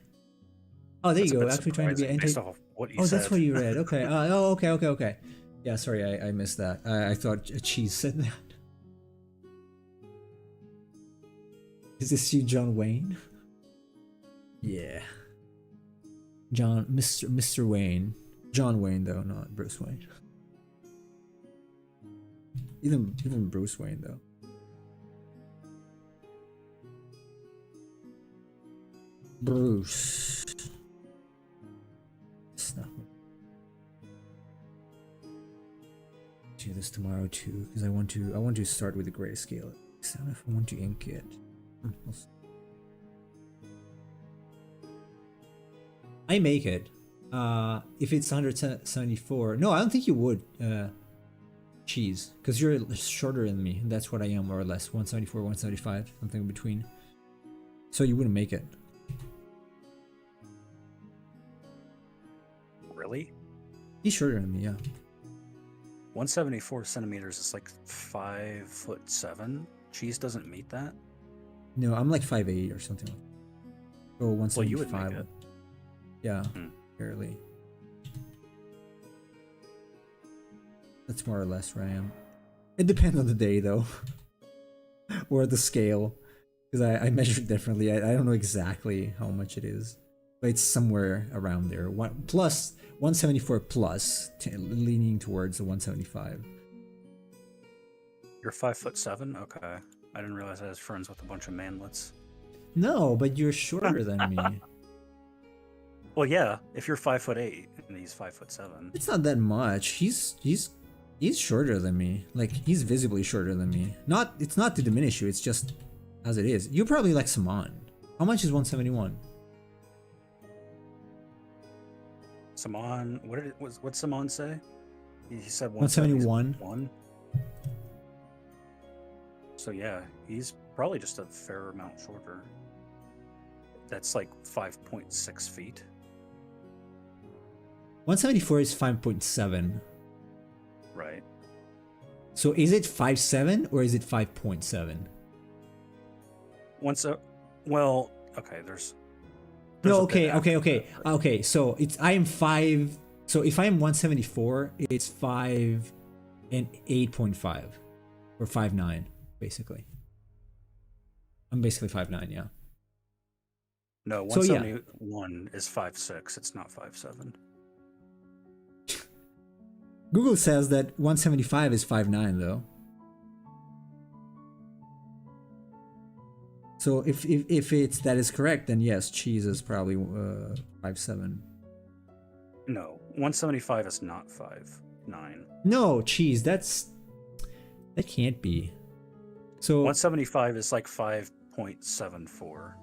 Oh, there you go. Actually trying to be anti. That's what you read. Okay. Okay. Yeah, sorry, I missed that. I thought Cheese said that. Is this you, John Wayne? Yeah. Mr. Wayne. John Wayne though, not Bruce Wayne. Even Bruce Wayne though. Bruce. It's not. Do this tomorrow too, because I want to start with the grayscale. I don't know if I want to ink it. I make it. If it's 174, no, I don't think you would. Cheese, because you're shorter than me, and that's what I am more or less. 174, 175, something in between. So you wouldn't make it. Really? He's shorter than me, yeah. 174 centimeters is like 5'7". Cheese doesn't meet that. No, I'm like 5'8" or something. Oh, 175. Well, you would make it. Yeah, barely. That's more or less where I am. It depends on the day though, or the scale, because I measure differently. I don't know exactly how much it is, but it's somewhere around there. 174 plus, leaning towards the 175. You're 5'7". Okay, I didn't realize I was friends with a bunch of manlets. No, but you're shorter than me. Well, yeah, if you're 5'8" and he's 5'7". It's not that much. He's shorter than me. Like, he's visibly shorter than me. It's not to diminish you, it's just as it is. You're probably like Saman. How much is 171? Saman, what's Saman say? He said 171. So yeah, he's probably just a fair amount shorter. That's like 5.6 feet. 174 is 5.7. Right. So is it 5.7 or is it 5.7? Well, okay, there's no, a okay, bit okay, after okay, that, but- okay. So I am 5. So if I am 174, it's 5 and 8.5 or 5.9 basically. I'm basically 5'9", yeah. No, So, yeah. 171 is 5'6". It's not 5'7". Google says that 175 is 5'9" though. So if that is correct, then yes, cheese is probably 5'7". No, 175 is not 5'9". No, cheese. That can't be. So 175 is like 5.74.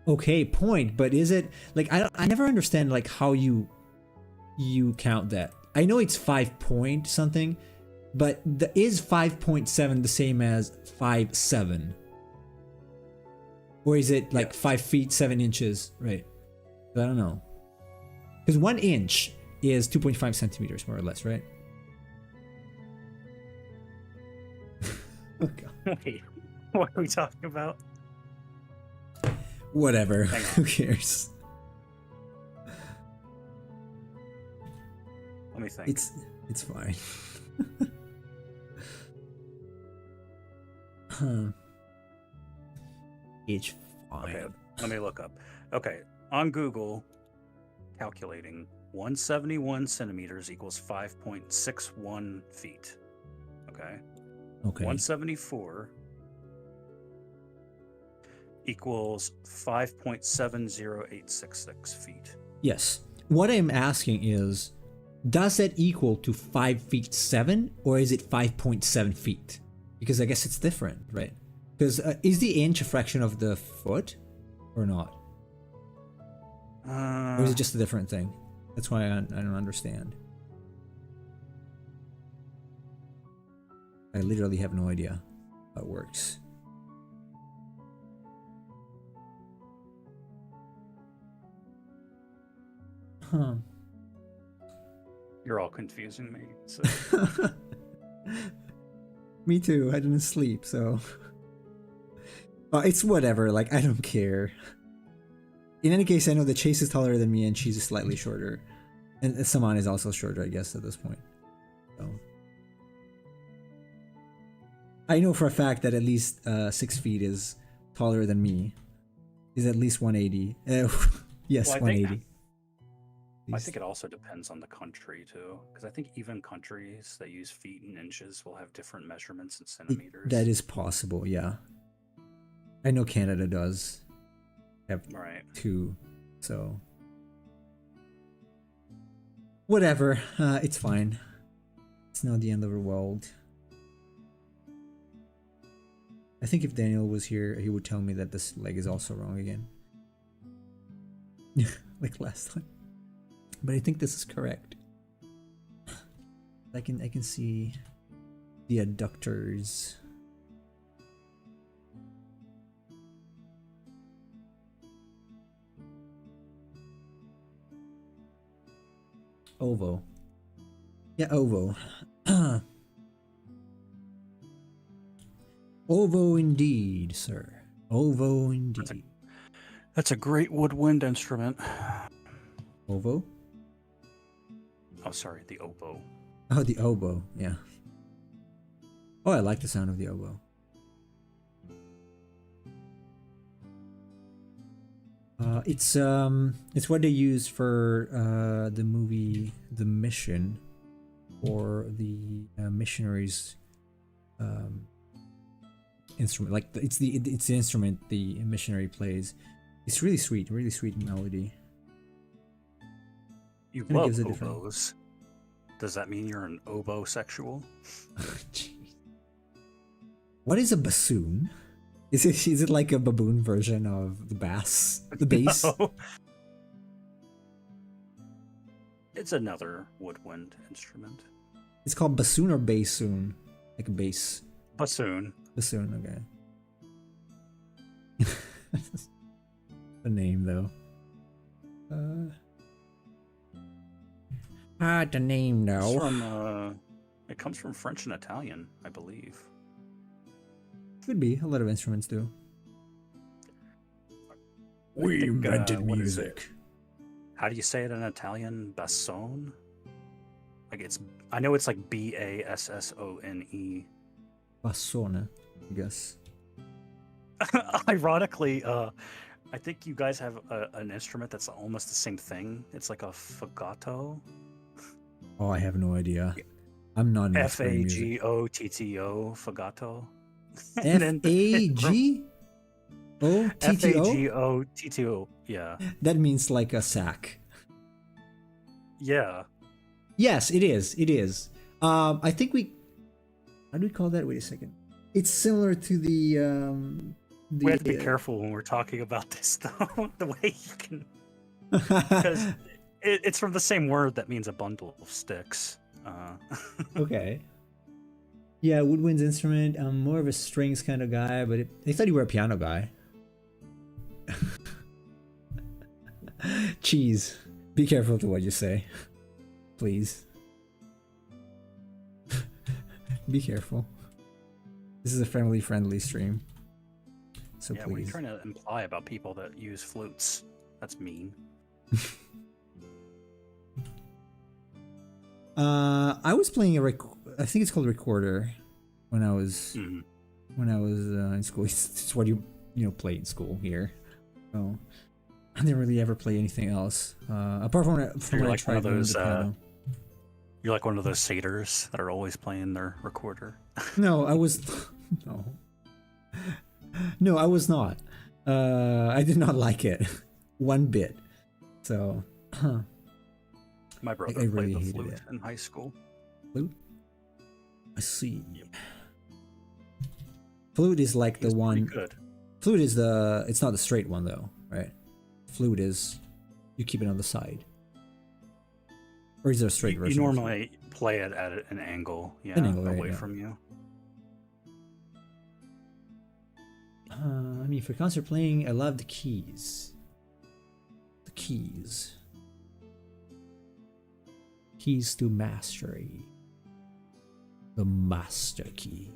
okay, point. But is it like I never understand like how you count that. I know it's 5 point something, but is 5.7 the same as 5'7"? Or is it like Yes. 5 feet 7 inches? Right. I don't know. Because 1 inch is 2.5 centimeters more or less, right? Oh, God. Wait, what are we talking about? Whatever. Hang on. Who cares? Let me think. It's fine. Huh. It's fine. Okay, let me look up. Okay, on Google, calculating 171 centimeters equals 5.61 feet. Okay. Okay. 174 equals 5.70866 feet. Yes. What I'm asking is, does that equal to 5 feet 7 or is it 5.7 feet? Because I guess it's different, right? Because is the inch a fraction of the foot or not? Or is it just a different thing? That's why I don't understand. I literally have no idea how it works. Huh. You're all confusing me. So. Me too. I didn't sleep, so it's whatever. Like, I don't care. In any case, I know that Chase is taller than me, and she's slightly shorter, and Saman is also shorter, I guess, at this point. So I know for a fact that at least 6 feet is taller than me. He's at least 180. Yes, Well, 180. I think it also depends on the country too, because I think even countries that use feet and inches will have different measurements in centimeters. That is possible, yeah. I know Canada does have right. 2, so whatever. It's fine. It's not the end of the world. I think if Daniel was here, he would tell me that this leg is also wrong again. Like last time. But I think this is correct. I can see the adductors. Ovo. Yeah, ovo. Ovo indeed, sir. Ovo indeed. That's a great woodwind instrument. Ovo? Oh, sorry, the oboe. Oh, the oboe, yeah. Oh, I like the sound of the oboe. It's what they use for the movie The Mission, or the missionaries instrument. Like it's the instrument the missionary plays. It's really sweet melody. You And it love gives a oboes. Does that mean you're an oboe-sexual? Jeez. What is a bassoon? Is it like a baboon version of the bass? The bass? No. It's another woodwind instrument. It's called bassoon or bassoon? Like a bass. Bassoon. Bassoon, okay. The name though. The name It's though. from, it comes from French and Italian, I believe. Could be. A lot of instruments do. We invented what is music. it? How do you say it in Italian? Basson? Like I know it's like Bassone. Bassone, I guess. Ironically, I think you guys have an instrument that's almost the same thing. It's like a fagotto. Oh, I have no idea. I'm not an expert in music. Fagotto, fagotto. Fagotto? Fagotto, yeah. That means like a sack. Yeah. Yes, it is. It is. I think how do we call that? Wait a second. It's similar to the We have to be careful when we're talking about this, though. The way you can, because it's from the same word that means a bundle of sticks. Okay. Yeah, woodwind's instrument. I'm more of a strings kind of guy, but I thought you were a piano guy. Cheese. Be careful to what you say, please. Be careful. This is a friendly stream. So yeah, what are you please. trying to imply about people that use flutes? That's mean. I was playing I think it's called recorder when I was in school. It's what you play in school here. So I didn't really ever play anything else apart from when I like tried one of those. the piano. You're like one of those satyrs that are always playing their recorder. No, I was no, I was not. I did not like it one bit. So. My brother I really played the hated flute it. in high school. Flute? I see. Yep. Flute is like He's the one. good. Flute is it's not the straight one though, right? Flute is you keep it on the side. Or is there a straight You version? normally play it at an angle, An angle, right, away yeah. from you. I mean, for concert playing, I love the keys. The keys. Keys to mastery. The master key.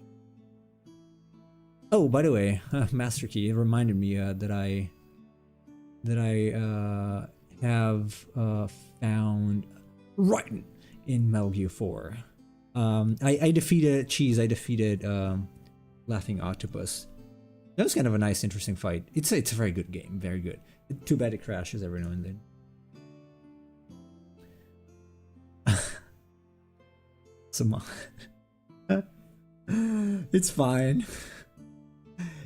Oh, by the way, master key. It reminded me that I have found right in Metal Gear 4. I defeated Cheese. I defeated Laughing Octopus That was kind of a nice, interesting fight. It's a very good game, very good. Too bad it crashes every now and then. Some. It's fine.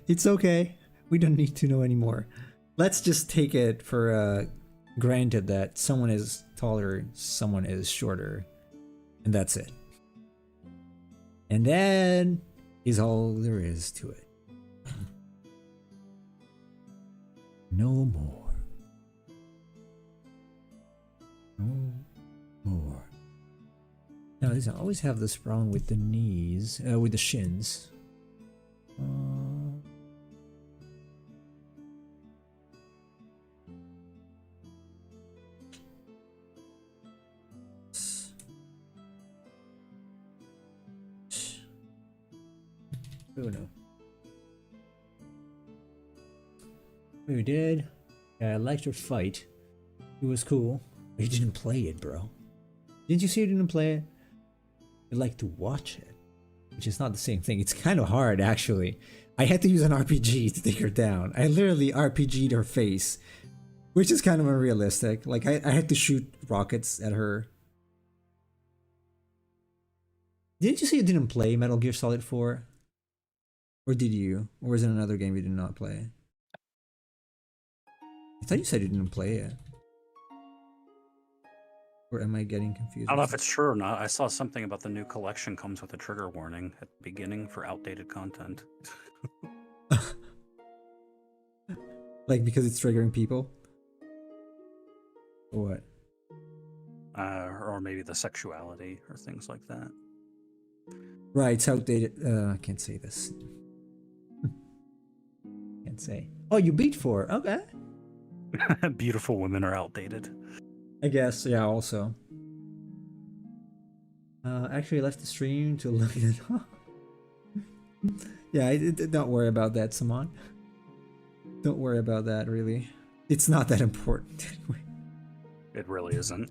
It's okay. We don't need to know anymore. Let's just take it for granted that someone is taller, someone is shorter, and that's it. And then is all there is to it. No more. No more. Now, I always have this problem with the knees, with the shins. Oh no. We did. Yeah, I liked your fight. It was cool. But you didn't play it, bro. Didn't you see you didn't play it? You like to watch it, which is not the same thing. It's kind of hard, actually. I had to use an RPG to take her down. I literally RPG'd her face, which is kind of unrealistic. Like, I had to shoot rockets at her. Didn't you say you didn't play Metal Gear Solid 4? Or did you? Or was it another game you did not play? I thought you said you didn't play it. Or am I getting confused? I don't know if it's true or not. I saw something about the new collection comes with a trigger warning at the beginning for outdated content. Like because it's triggering people? Or what? Or maybe the sexuality or things like that. Right, it's outdated. I can't say this. Can't say. Oh, you beat 4. Okay. Beautiful women are outdated. I guess, yeah, also. Actually, I left the stream to look at it. Yeah, don't worry about that, Saman. Don't worry about that, really. It's not that important anyway. It really isn't.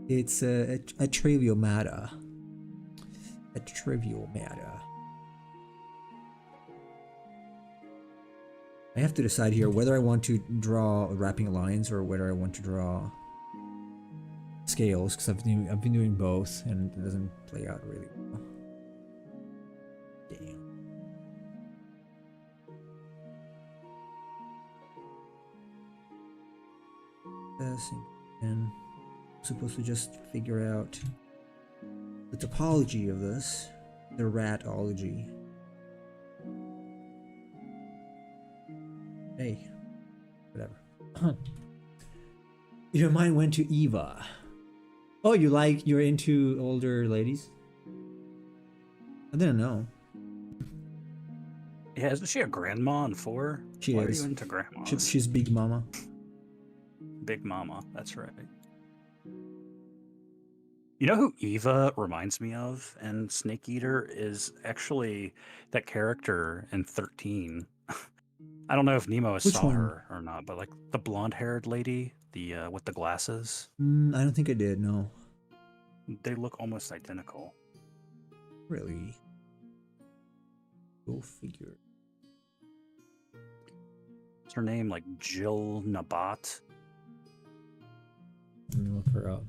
It's a trivial matter. A trivial matter. I have to decide here whether I want to draw wrapping lines or whether I want to draw scales, because I've been doing both and it doesn't play out really well. Damn. And I'm supposed to just figure out the topology of this, the ratology. Hey, whatever. Your mind went to Eva. Oh, you're into older ladies? I didn't know. Yeah, isn't she a grandma in 4? She Why is. are you into grandmas? She's Big Mama. Big Mama, that's right. You know who Eva reminds me of and Snake Eater is actually that character in 13. I don't know if Nemo Which saw one? her or not, but like the blonde-haired lady, the with the glasses, I don't think I did, no. they look almost identical. Really? Go figure. What's her name? Like Jill Nabat? Let me look her up.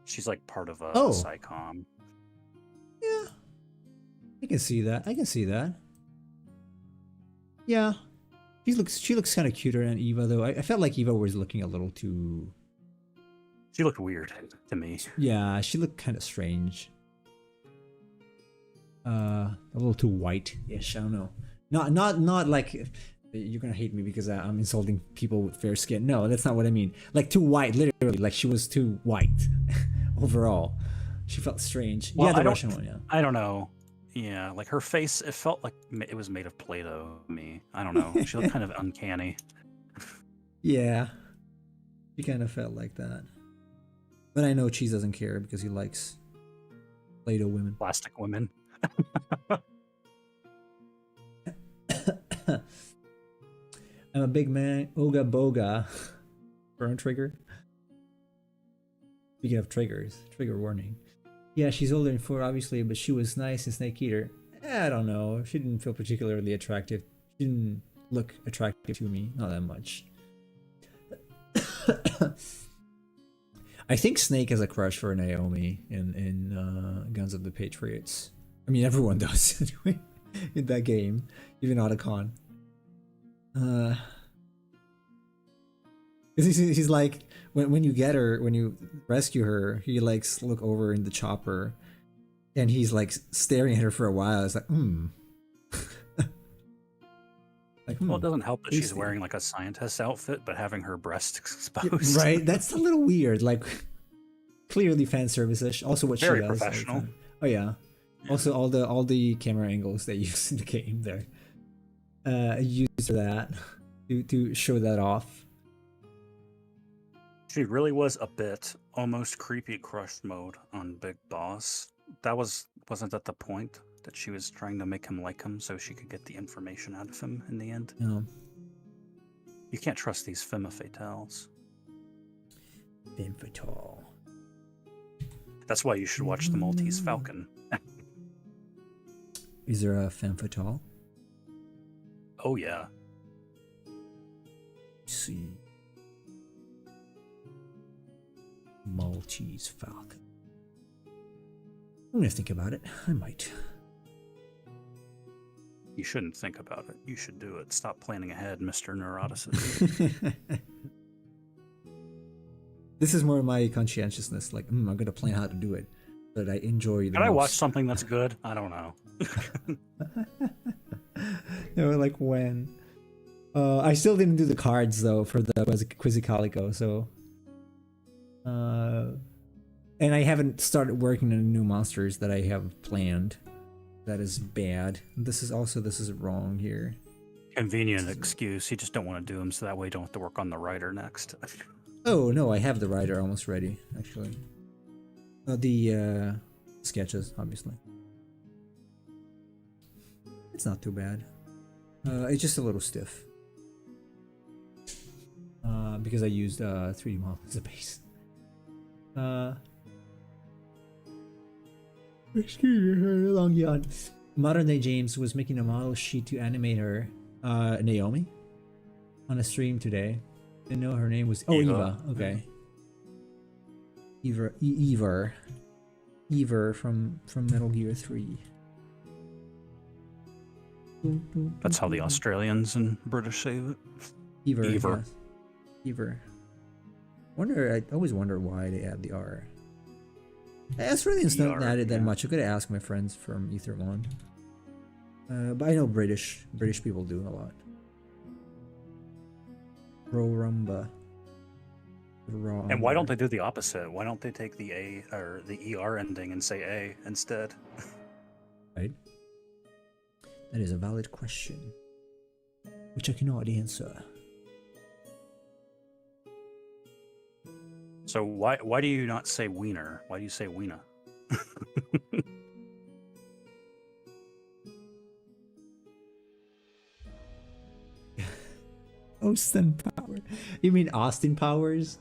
She's like part of a Oh. SciComm. Yeah. I can see that. I can see that. Yeah. She looks kind of cuter than Eva, though. I felt like Eva was looking a little too... She looked weird to me. Yeah, she looked kind of strange. A little too white-ish, I don't know. Not like... You're gonna hate me because I'm insulting people with fair skin. No, that's not what I mean. Like, too white, literally. Like, she was too white overall. She felt strange. Well, yeah, the Russian one, yeah. I don't know. Yeah, like her face, it felt like it was made of Play-Doh to me. I don't know. She looked kind of uncanny. Yeah. She kind of felt like that. But I know Cheese doesn't care because he likes Play-Doh women. Plastic women. I'm a big man. Ooga boga. Burn trigger. Speaking of triggers, trigger warning. Yeah, she's older than 4, obviously, but she was nice and Snake Eater. I don't know. She didn't feel particularly attractive. She didn't look attractive to me, not that much. I think Snake has a crush for Naomi in Guns of the Patriots. I mean, everyone does anyway in that game, even Otacon. He's like when you get her, when you rescue her, he likes look over in the chopper, and he's like staring at her for a while. It's like, like, Well, it doesn't help that she's tasty. wearing like a scientist outfit, but having her breast exposed. Right? That's a little weird. Like, clearly fan service-ish. Also, what Very she does. professional. Oh yeah. Also, all the camera angles they use in the game there, used for that to show that off. She really was a bit almost creepy crush mode on Big Boss. Wasn't that the point? That she was trying to make him like him so she could get the information out of him in the end? No. You can't trust these femme fatales. Femme fatale. That's why you should watch The Maltese Falcon. Is there a femme fatale? Oh yeah. Let's see. Maltese Falcon. I'm gonna think about it. I might. You shouldn't think about it. You should do it. Stop planning ahead, Mr. Neuroticist. This is more my conscientiousness. Like, I'm gonna plan how to do it, but I enjoy. Can I watch something that's good? I don't know. No, like when. I still didn't do the cards though for the Quizzicalicos, so. And I haven't started working on the new monsters that I have planned. That is bad. This is wrong here. Convenient excuse. You just don't want to do them so that way you don't have to work on the writer next. Oh no, I have the writer almost ready, actually. The sketches, obviously. It's not too bad. It's just a little stiff. Because I used 3D model as a base. Excuse me, long yawn. Modern Day James was making a model sheet to animate her, Naomi, on a stream today. Didn't know her name was Eva. Okay. Eva from Metal Gear 3. That's how the Australians and British say it. Eva. Eva. Yes. Eva. I always wonder why they add the R. Australians don't add it that much. I gotta ask my friends from Ethermon. But I know British people do a lot. Rorumba. And why don't they do the opposite? Why don't they take the A or the ER ending and say A instead? Right. That is a valid question, which I cannot answer. So why do you not say wiener? Why do you say wiener? Austin Powers. You mean Austin Powers?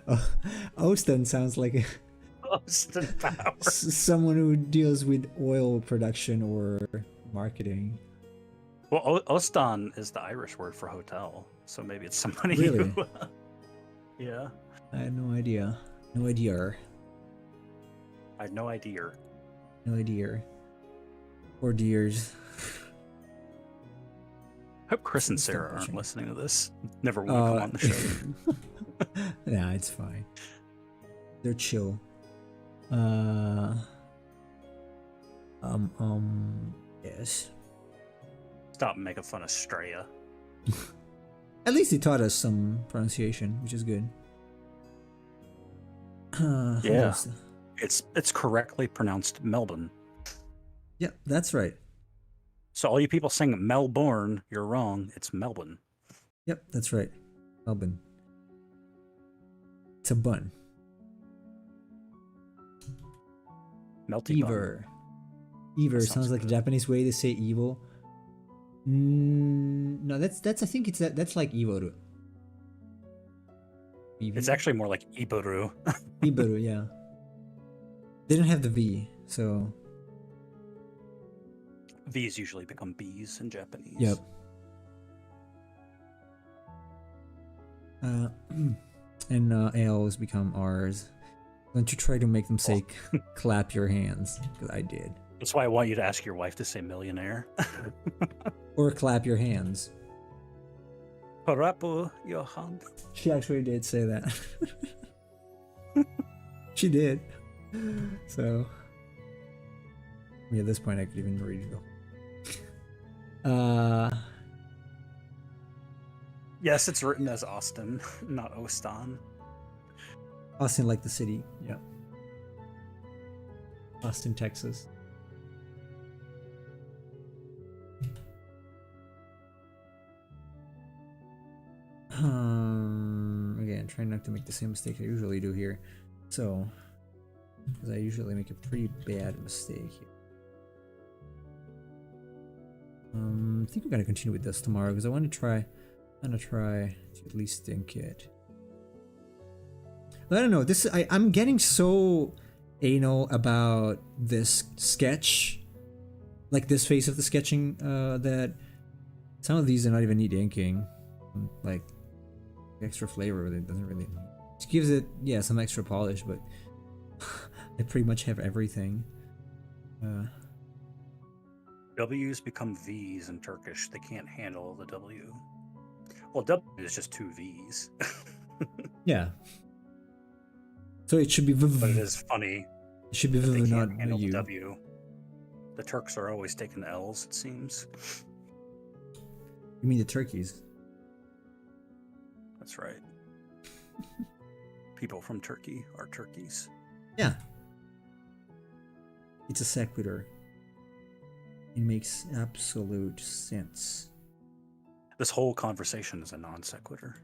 Oh, Austin sounds like Austin Powers. someone who deals with oil production or marketing. Well, Ostan is the Irish word for hotel, so maybe it's somebody Really? who... Yeah. I had no idea. No idea. I had no idea. No idea. Or deers. Hope Chris and Sarah aren't listening to this. Never want to come on the show. Nah, it's fine. They're chill. Yes. Stop making fun of Straya. At least he taught us some pronunciation, which is good. Yeah. It's correctly pronounced Melbourne. Yep, that's right. So all you people saying Melbourne, you're wrong. It's Melbourne. Yep, that's right. Melbourne. It's a bun. Melty bun. Ever. Ever sounds like a Japanese way to say evil. No, that's I think that's like Iboru. It's actually more like Iboru. Iboru, yeah. They didn't have the V, so V's usually become B's in Japanese. yep. And L's become R's. Don't you try to make them say clap your hands, because I did. That's why I want you to ask your wife to say millionaire. Or clap your hands. Parapu your hand. She actually did say that. She did. So, I mean, at this point, I could even read it. Yes, it's written as Austin, not Ostan. Austin, like the city. Yeah. Austin, Texas. Again, trying not to make the same mistake I usually do here. So, because I usually make a pretty bad mistake here. I think we're gonna continue with this tomorrow because I want to try to at least think it. I don't know. I'm getting so anal about this sketch, like this phase of the sketching, that some of these do not even need inking. Like extra flavor, but it doesn't really. It gives it, yeah, some extra polish, but I pretty much have everything. W's become V's in Turkish. They can't handle the W. Well, W is just two V's. Yeah. So it should be But it is funny. It should be they not can't handle the U. W. The Turks are always taking L's, it seems. You mean the turkeys? That's right. People from Turkey are turkeys. Yeah. It's a sequitur. It makes absolute sense. This whole conversation is a non sequitur.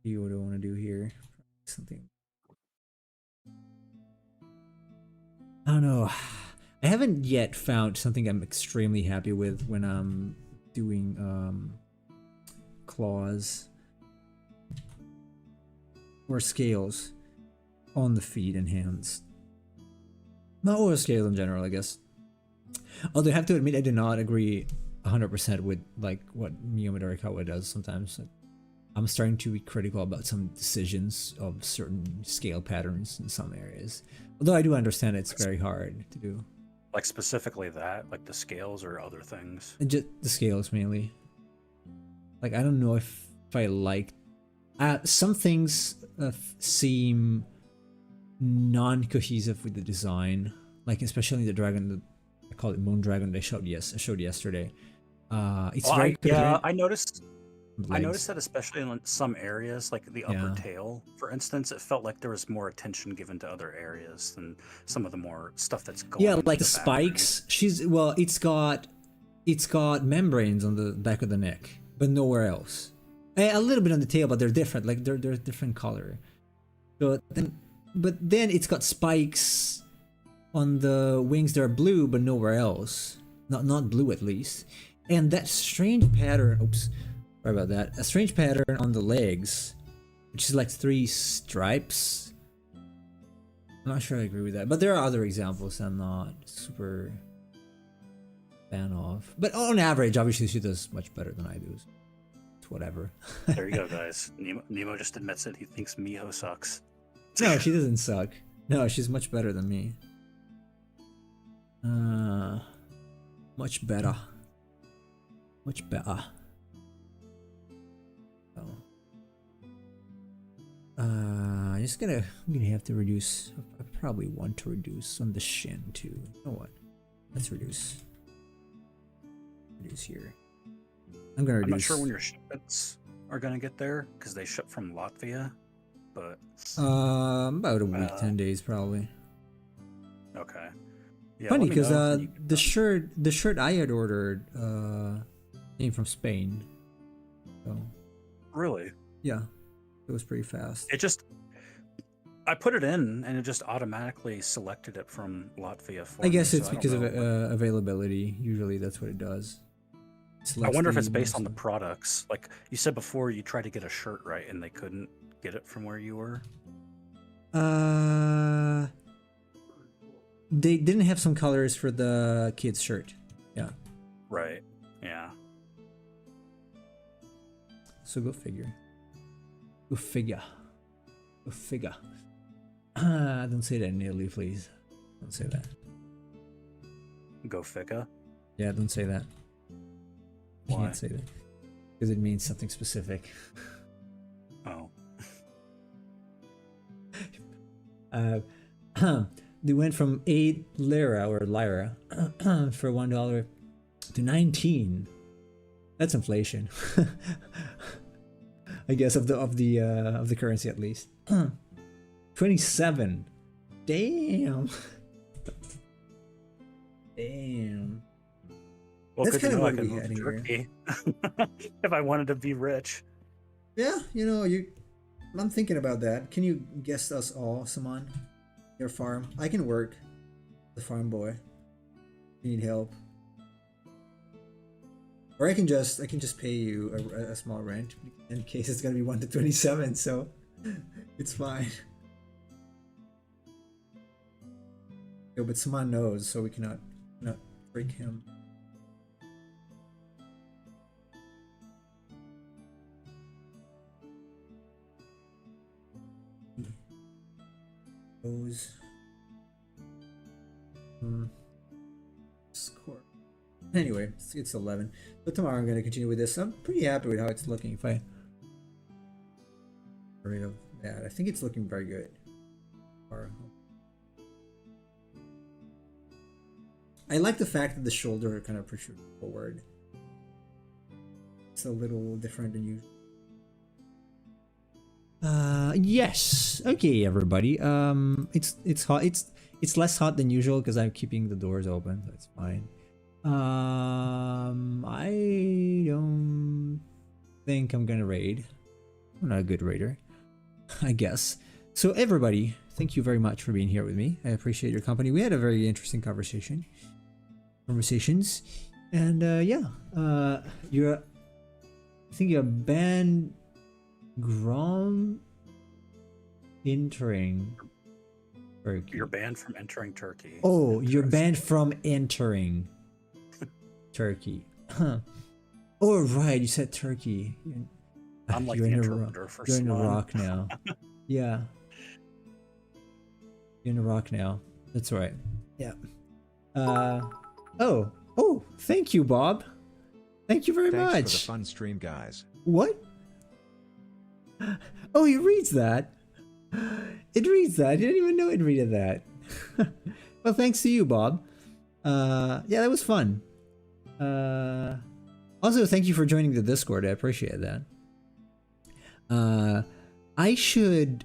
See what I want to do here. Something. I don't know. I haven't yet found something I'm extremely happy with when I'm doing claws or scales on the feet and hands. Not or scales in general, I guess. Although I have to admit, I do not agree 100% with like what Miyomi Dorikawa does sometimes. I'm starting to be critical about some decisions of certain scale patterns in some areas. Although I do understand it's very hard to do. Like specifically that, like the scales or other things? And just the scales mainly. Like, I don't know if I like... some things seem non-cohesive with the design. Like, especially the dragon, I call it Moon Dragon that I showed yesterday. It's very coherent. Yeah, I noticed Legs. that especially in some areas, like the upper tail, for instance, it felt like there was more attention given to other areas than some of the more stuff that's going. Yeah, like the spikes. It's got membranes on the back of the neck, but nowhere else. A little bit on the tail, but they're different. Like they're different color. But then it's got spikes on the wings that are blue, but nowhere else. Not blue at least. And that strange pattern. Oops. Sorry about that. A strange pattern on the legs, which is like 3 stripes. I'm not sure I agree with that, but there are other examples I'm not super fan of. But on average, obviously she does much better than I do. So it's whatever. There you go, guys. Nemo just admits it. He thinks Miho sucks. No, she doesn't suck. No, she's much better than me. Much better. Much better. I'm gonna have to reduce. I probably want to reduce on the shin too. You know what? Let's reduce. Reduce here. I'm gonna reduce. I'm not sure when your shipments are gonna get there because they ship from Latvia, but about a week, 10 days probably. Okay. Yeah, funny because the shirt I had ordered came from Spain. So. Really? Yeah. It was pretty fast. I put it in and it just automatically selected it from Latvia for I guess me, it's so because of availability. Usually that's what it does. I selects wonder if it's the based most- on the products. Like you said before, you tried to get a shirt right, and they couldn't get it from where you were. They didn't have some colors for the kid's shirt. Yeah. Right. Yeah. So go figure. Go figure. Go figure. Don't say that nearly, please. Don't say that. Go figure. Yeah, don't say that. You Why? can't say that. Because it means something specific. Oh. They went from 8 lira or lira for $1 to 19. That's inflation. I guess of the currency at least. 27. Damn. Damn. Well, That's good to kind of know I what can we move had to here. Turkey if I wanted to be rich. Yeah, I'm thinking about that. Can you guest us all, Saman? Your farm. I can work. The farm boy. You need help. Or I can just pay you a small rent in case it's gonna be 1 to 27, so it's fine. Yo, but Saman knows, so we cannot break him. Those. Score. Anyway, it's 11. So tomorrow I'm gonna continue with this. I'm pretty happy with how it's looking. If I get rid of that, I think it's looking very good. I like the fact that the shoulder kind of protrudes forward. It's a little different than usual. Yes. Okay, everybody. It's hot. It's less hot than usual because I'm keeping the doors open. So it's fine. I don't think I'm gonna raid. I'm not a good raider, I guess. So everybody, thank you very much for being here with me. I appreciate your company. We had a very interesting conversations, and I think you're banned Grom entering Turkey. You're banned from entering Turkey. Oh, you're banned from entering Turkey. Huh. Oh, right. You said Turkey. I'm like you're the in interpreter for You're in Swan. Iraq now. Yeah. You're in Iraq now. That's right. Yeah. Oh, thank you, Bob. Thank you very Thanks much. for the fun stream, guys. What? Oh, he reads that. It reads that. I didn't even know it read that. Well, thanks to you, Bob. Yeah, that was fun. Also, thank you for joining the Discord. I appreciate that. I should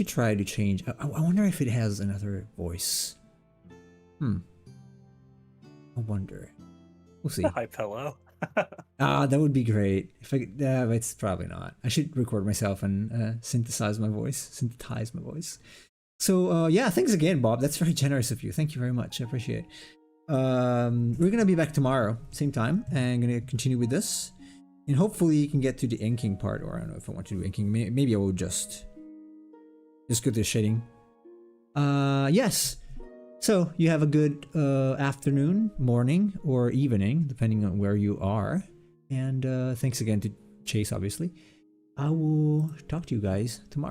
try to change. I wonder if it has another voice. I wonder. We'll see. Hi, Pillow. That would be great. If I, but it's probably not. I should record myself and synthesize my voice. So yeah, thanks again, Bob. That's very generous of you. Thank you very much. I appreciate it. We're gonna be back tomorrow, same time, and gonna continue with this, and hopefully you can get to the inking part. Or I don't know if I want to do inking. Maybe I will just go to shading. Yes. So you have a good afternoon, morning, or evening, depending on where you are. And thanks again to Chase, obviously. I will talk to you guys tomorrow.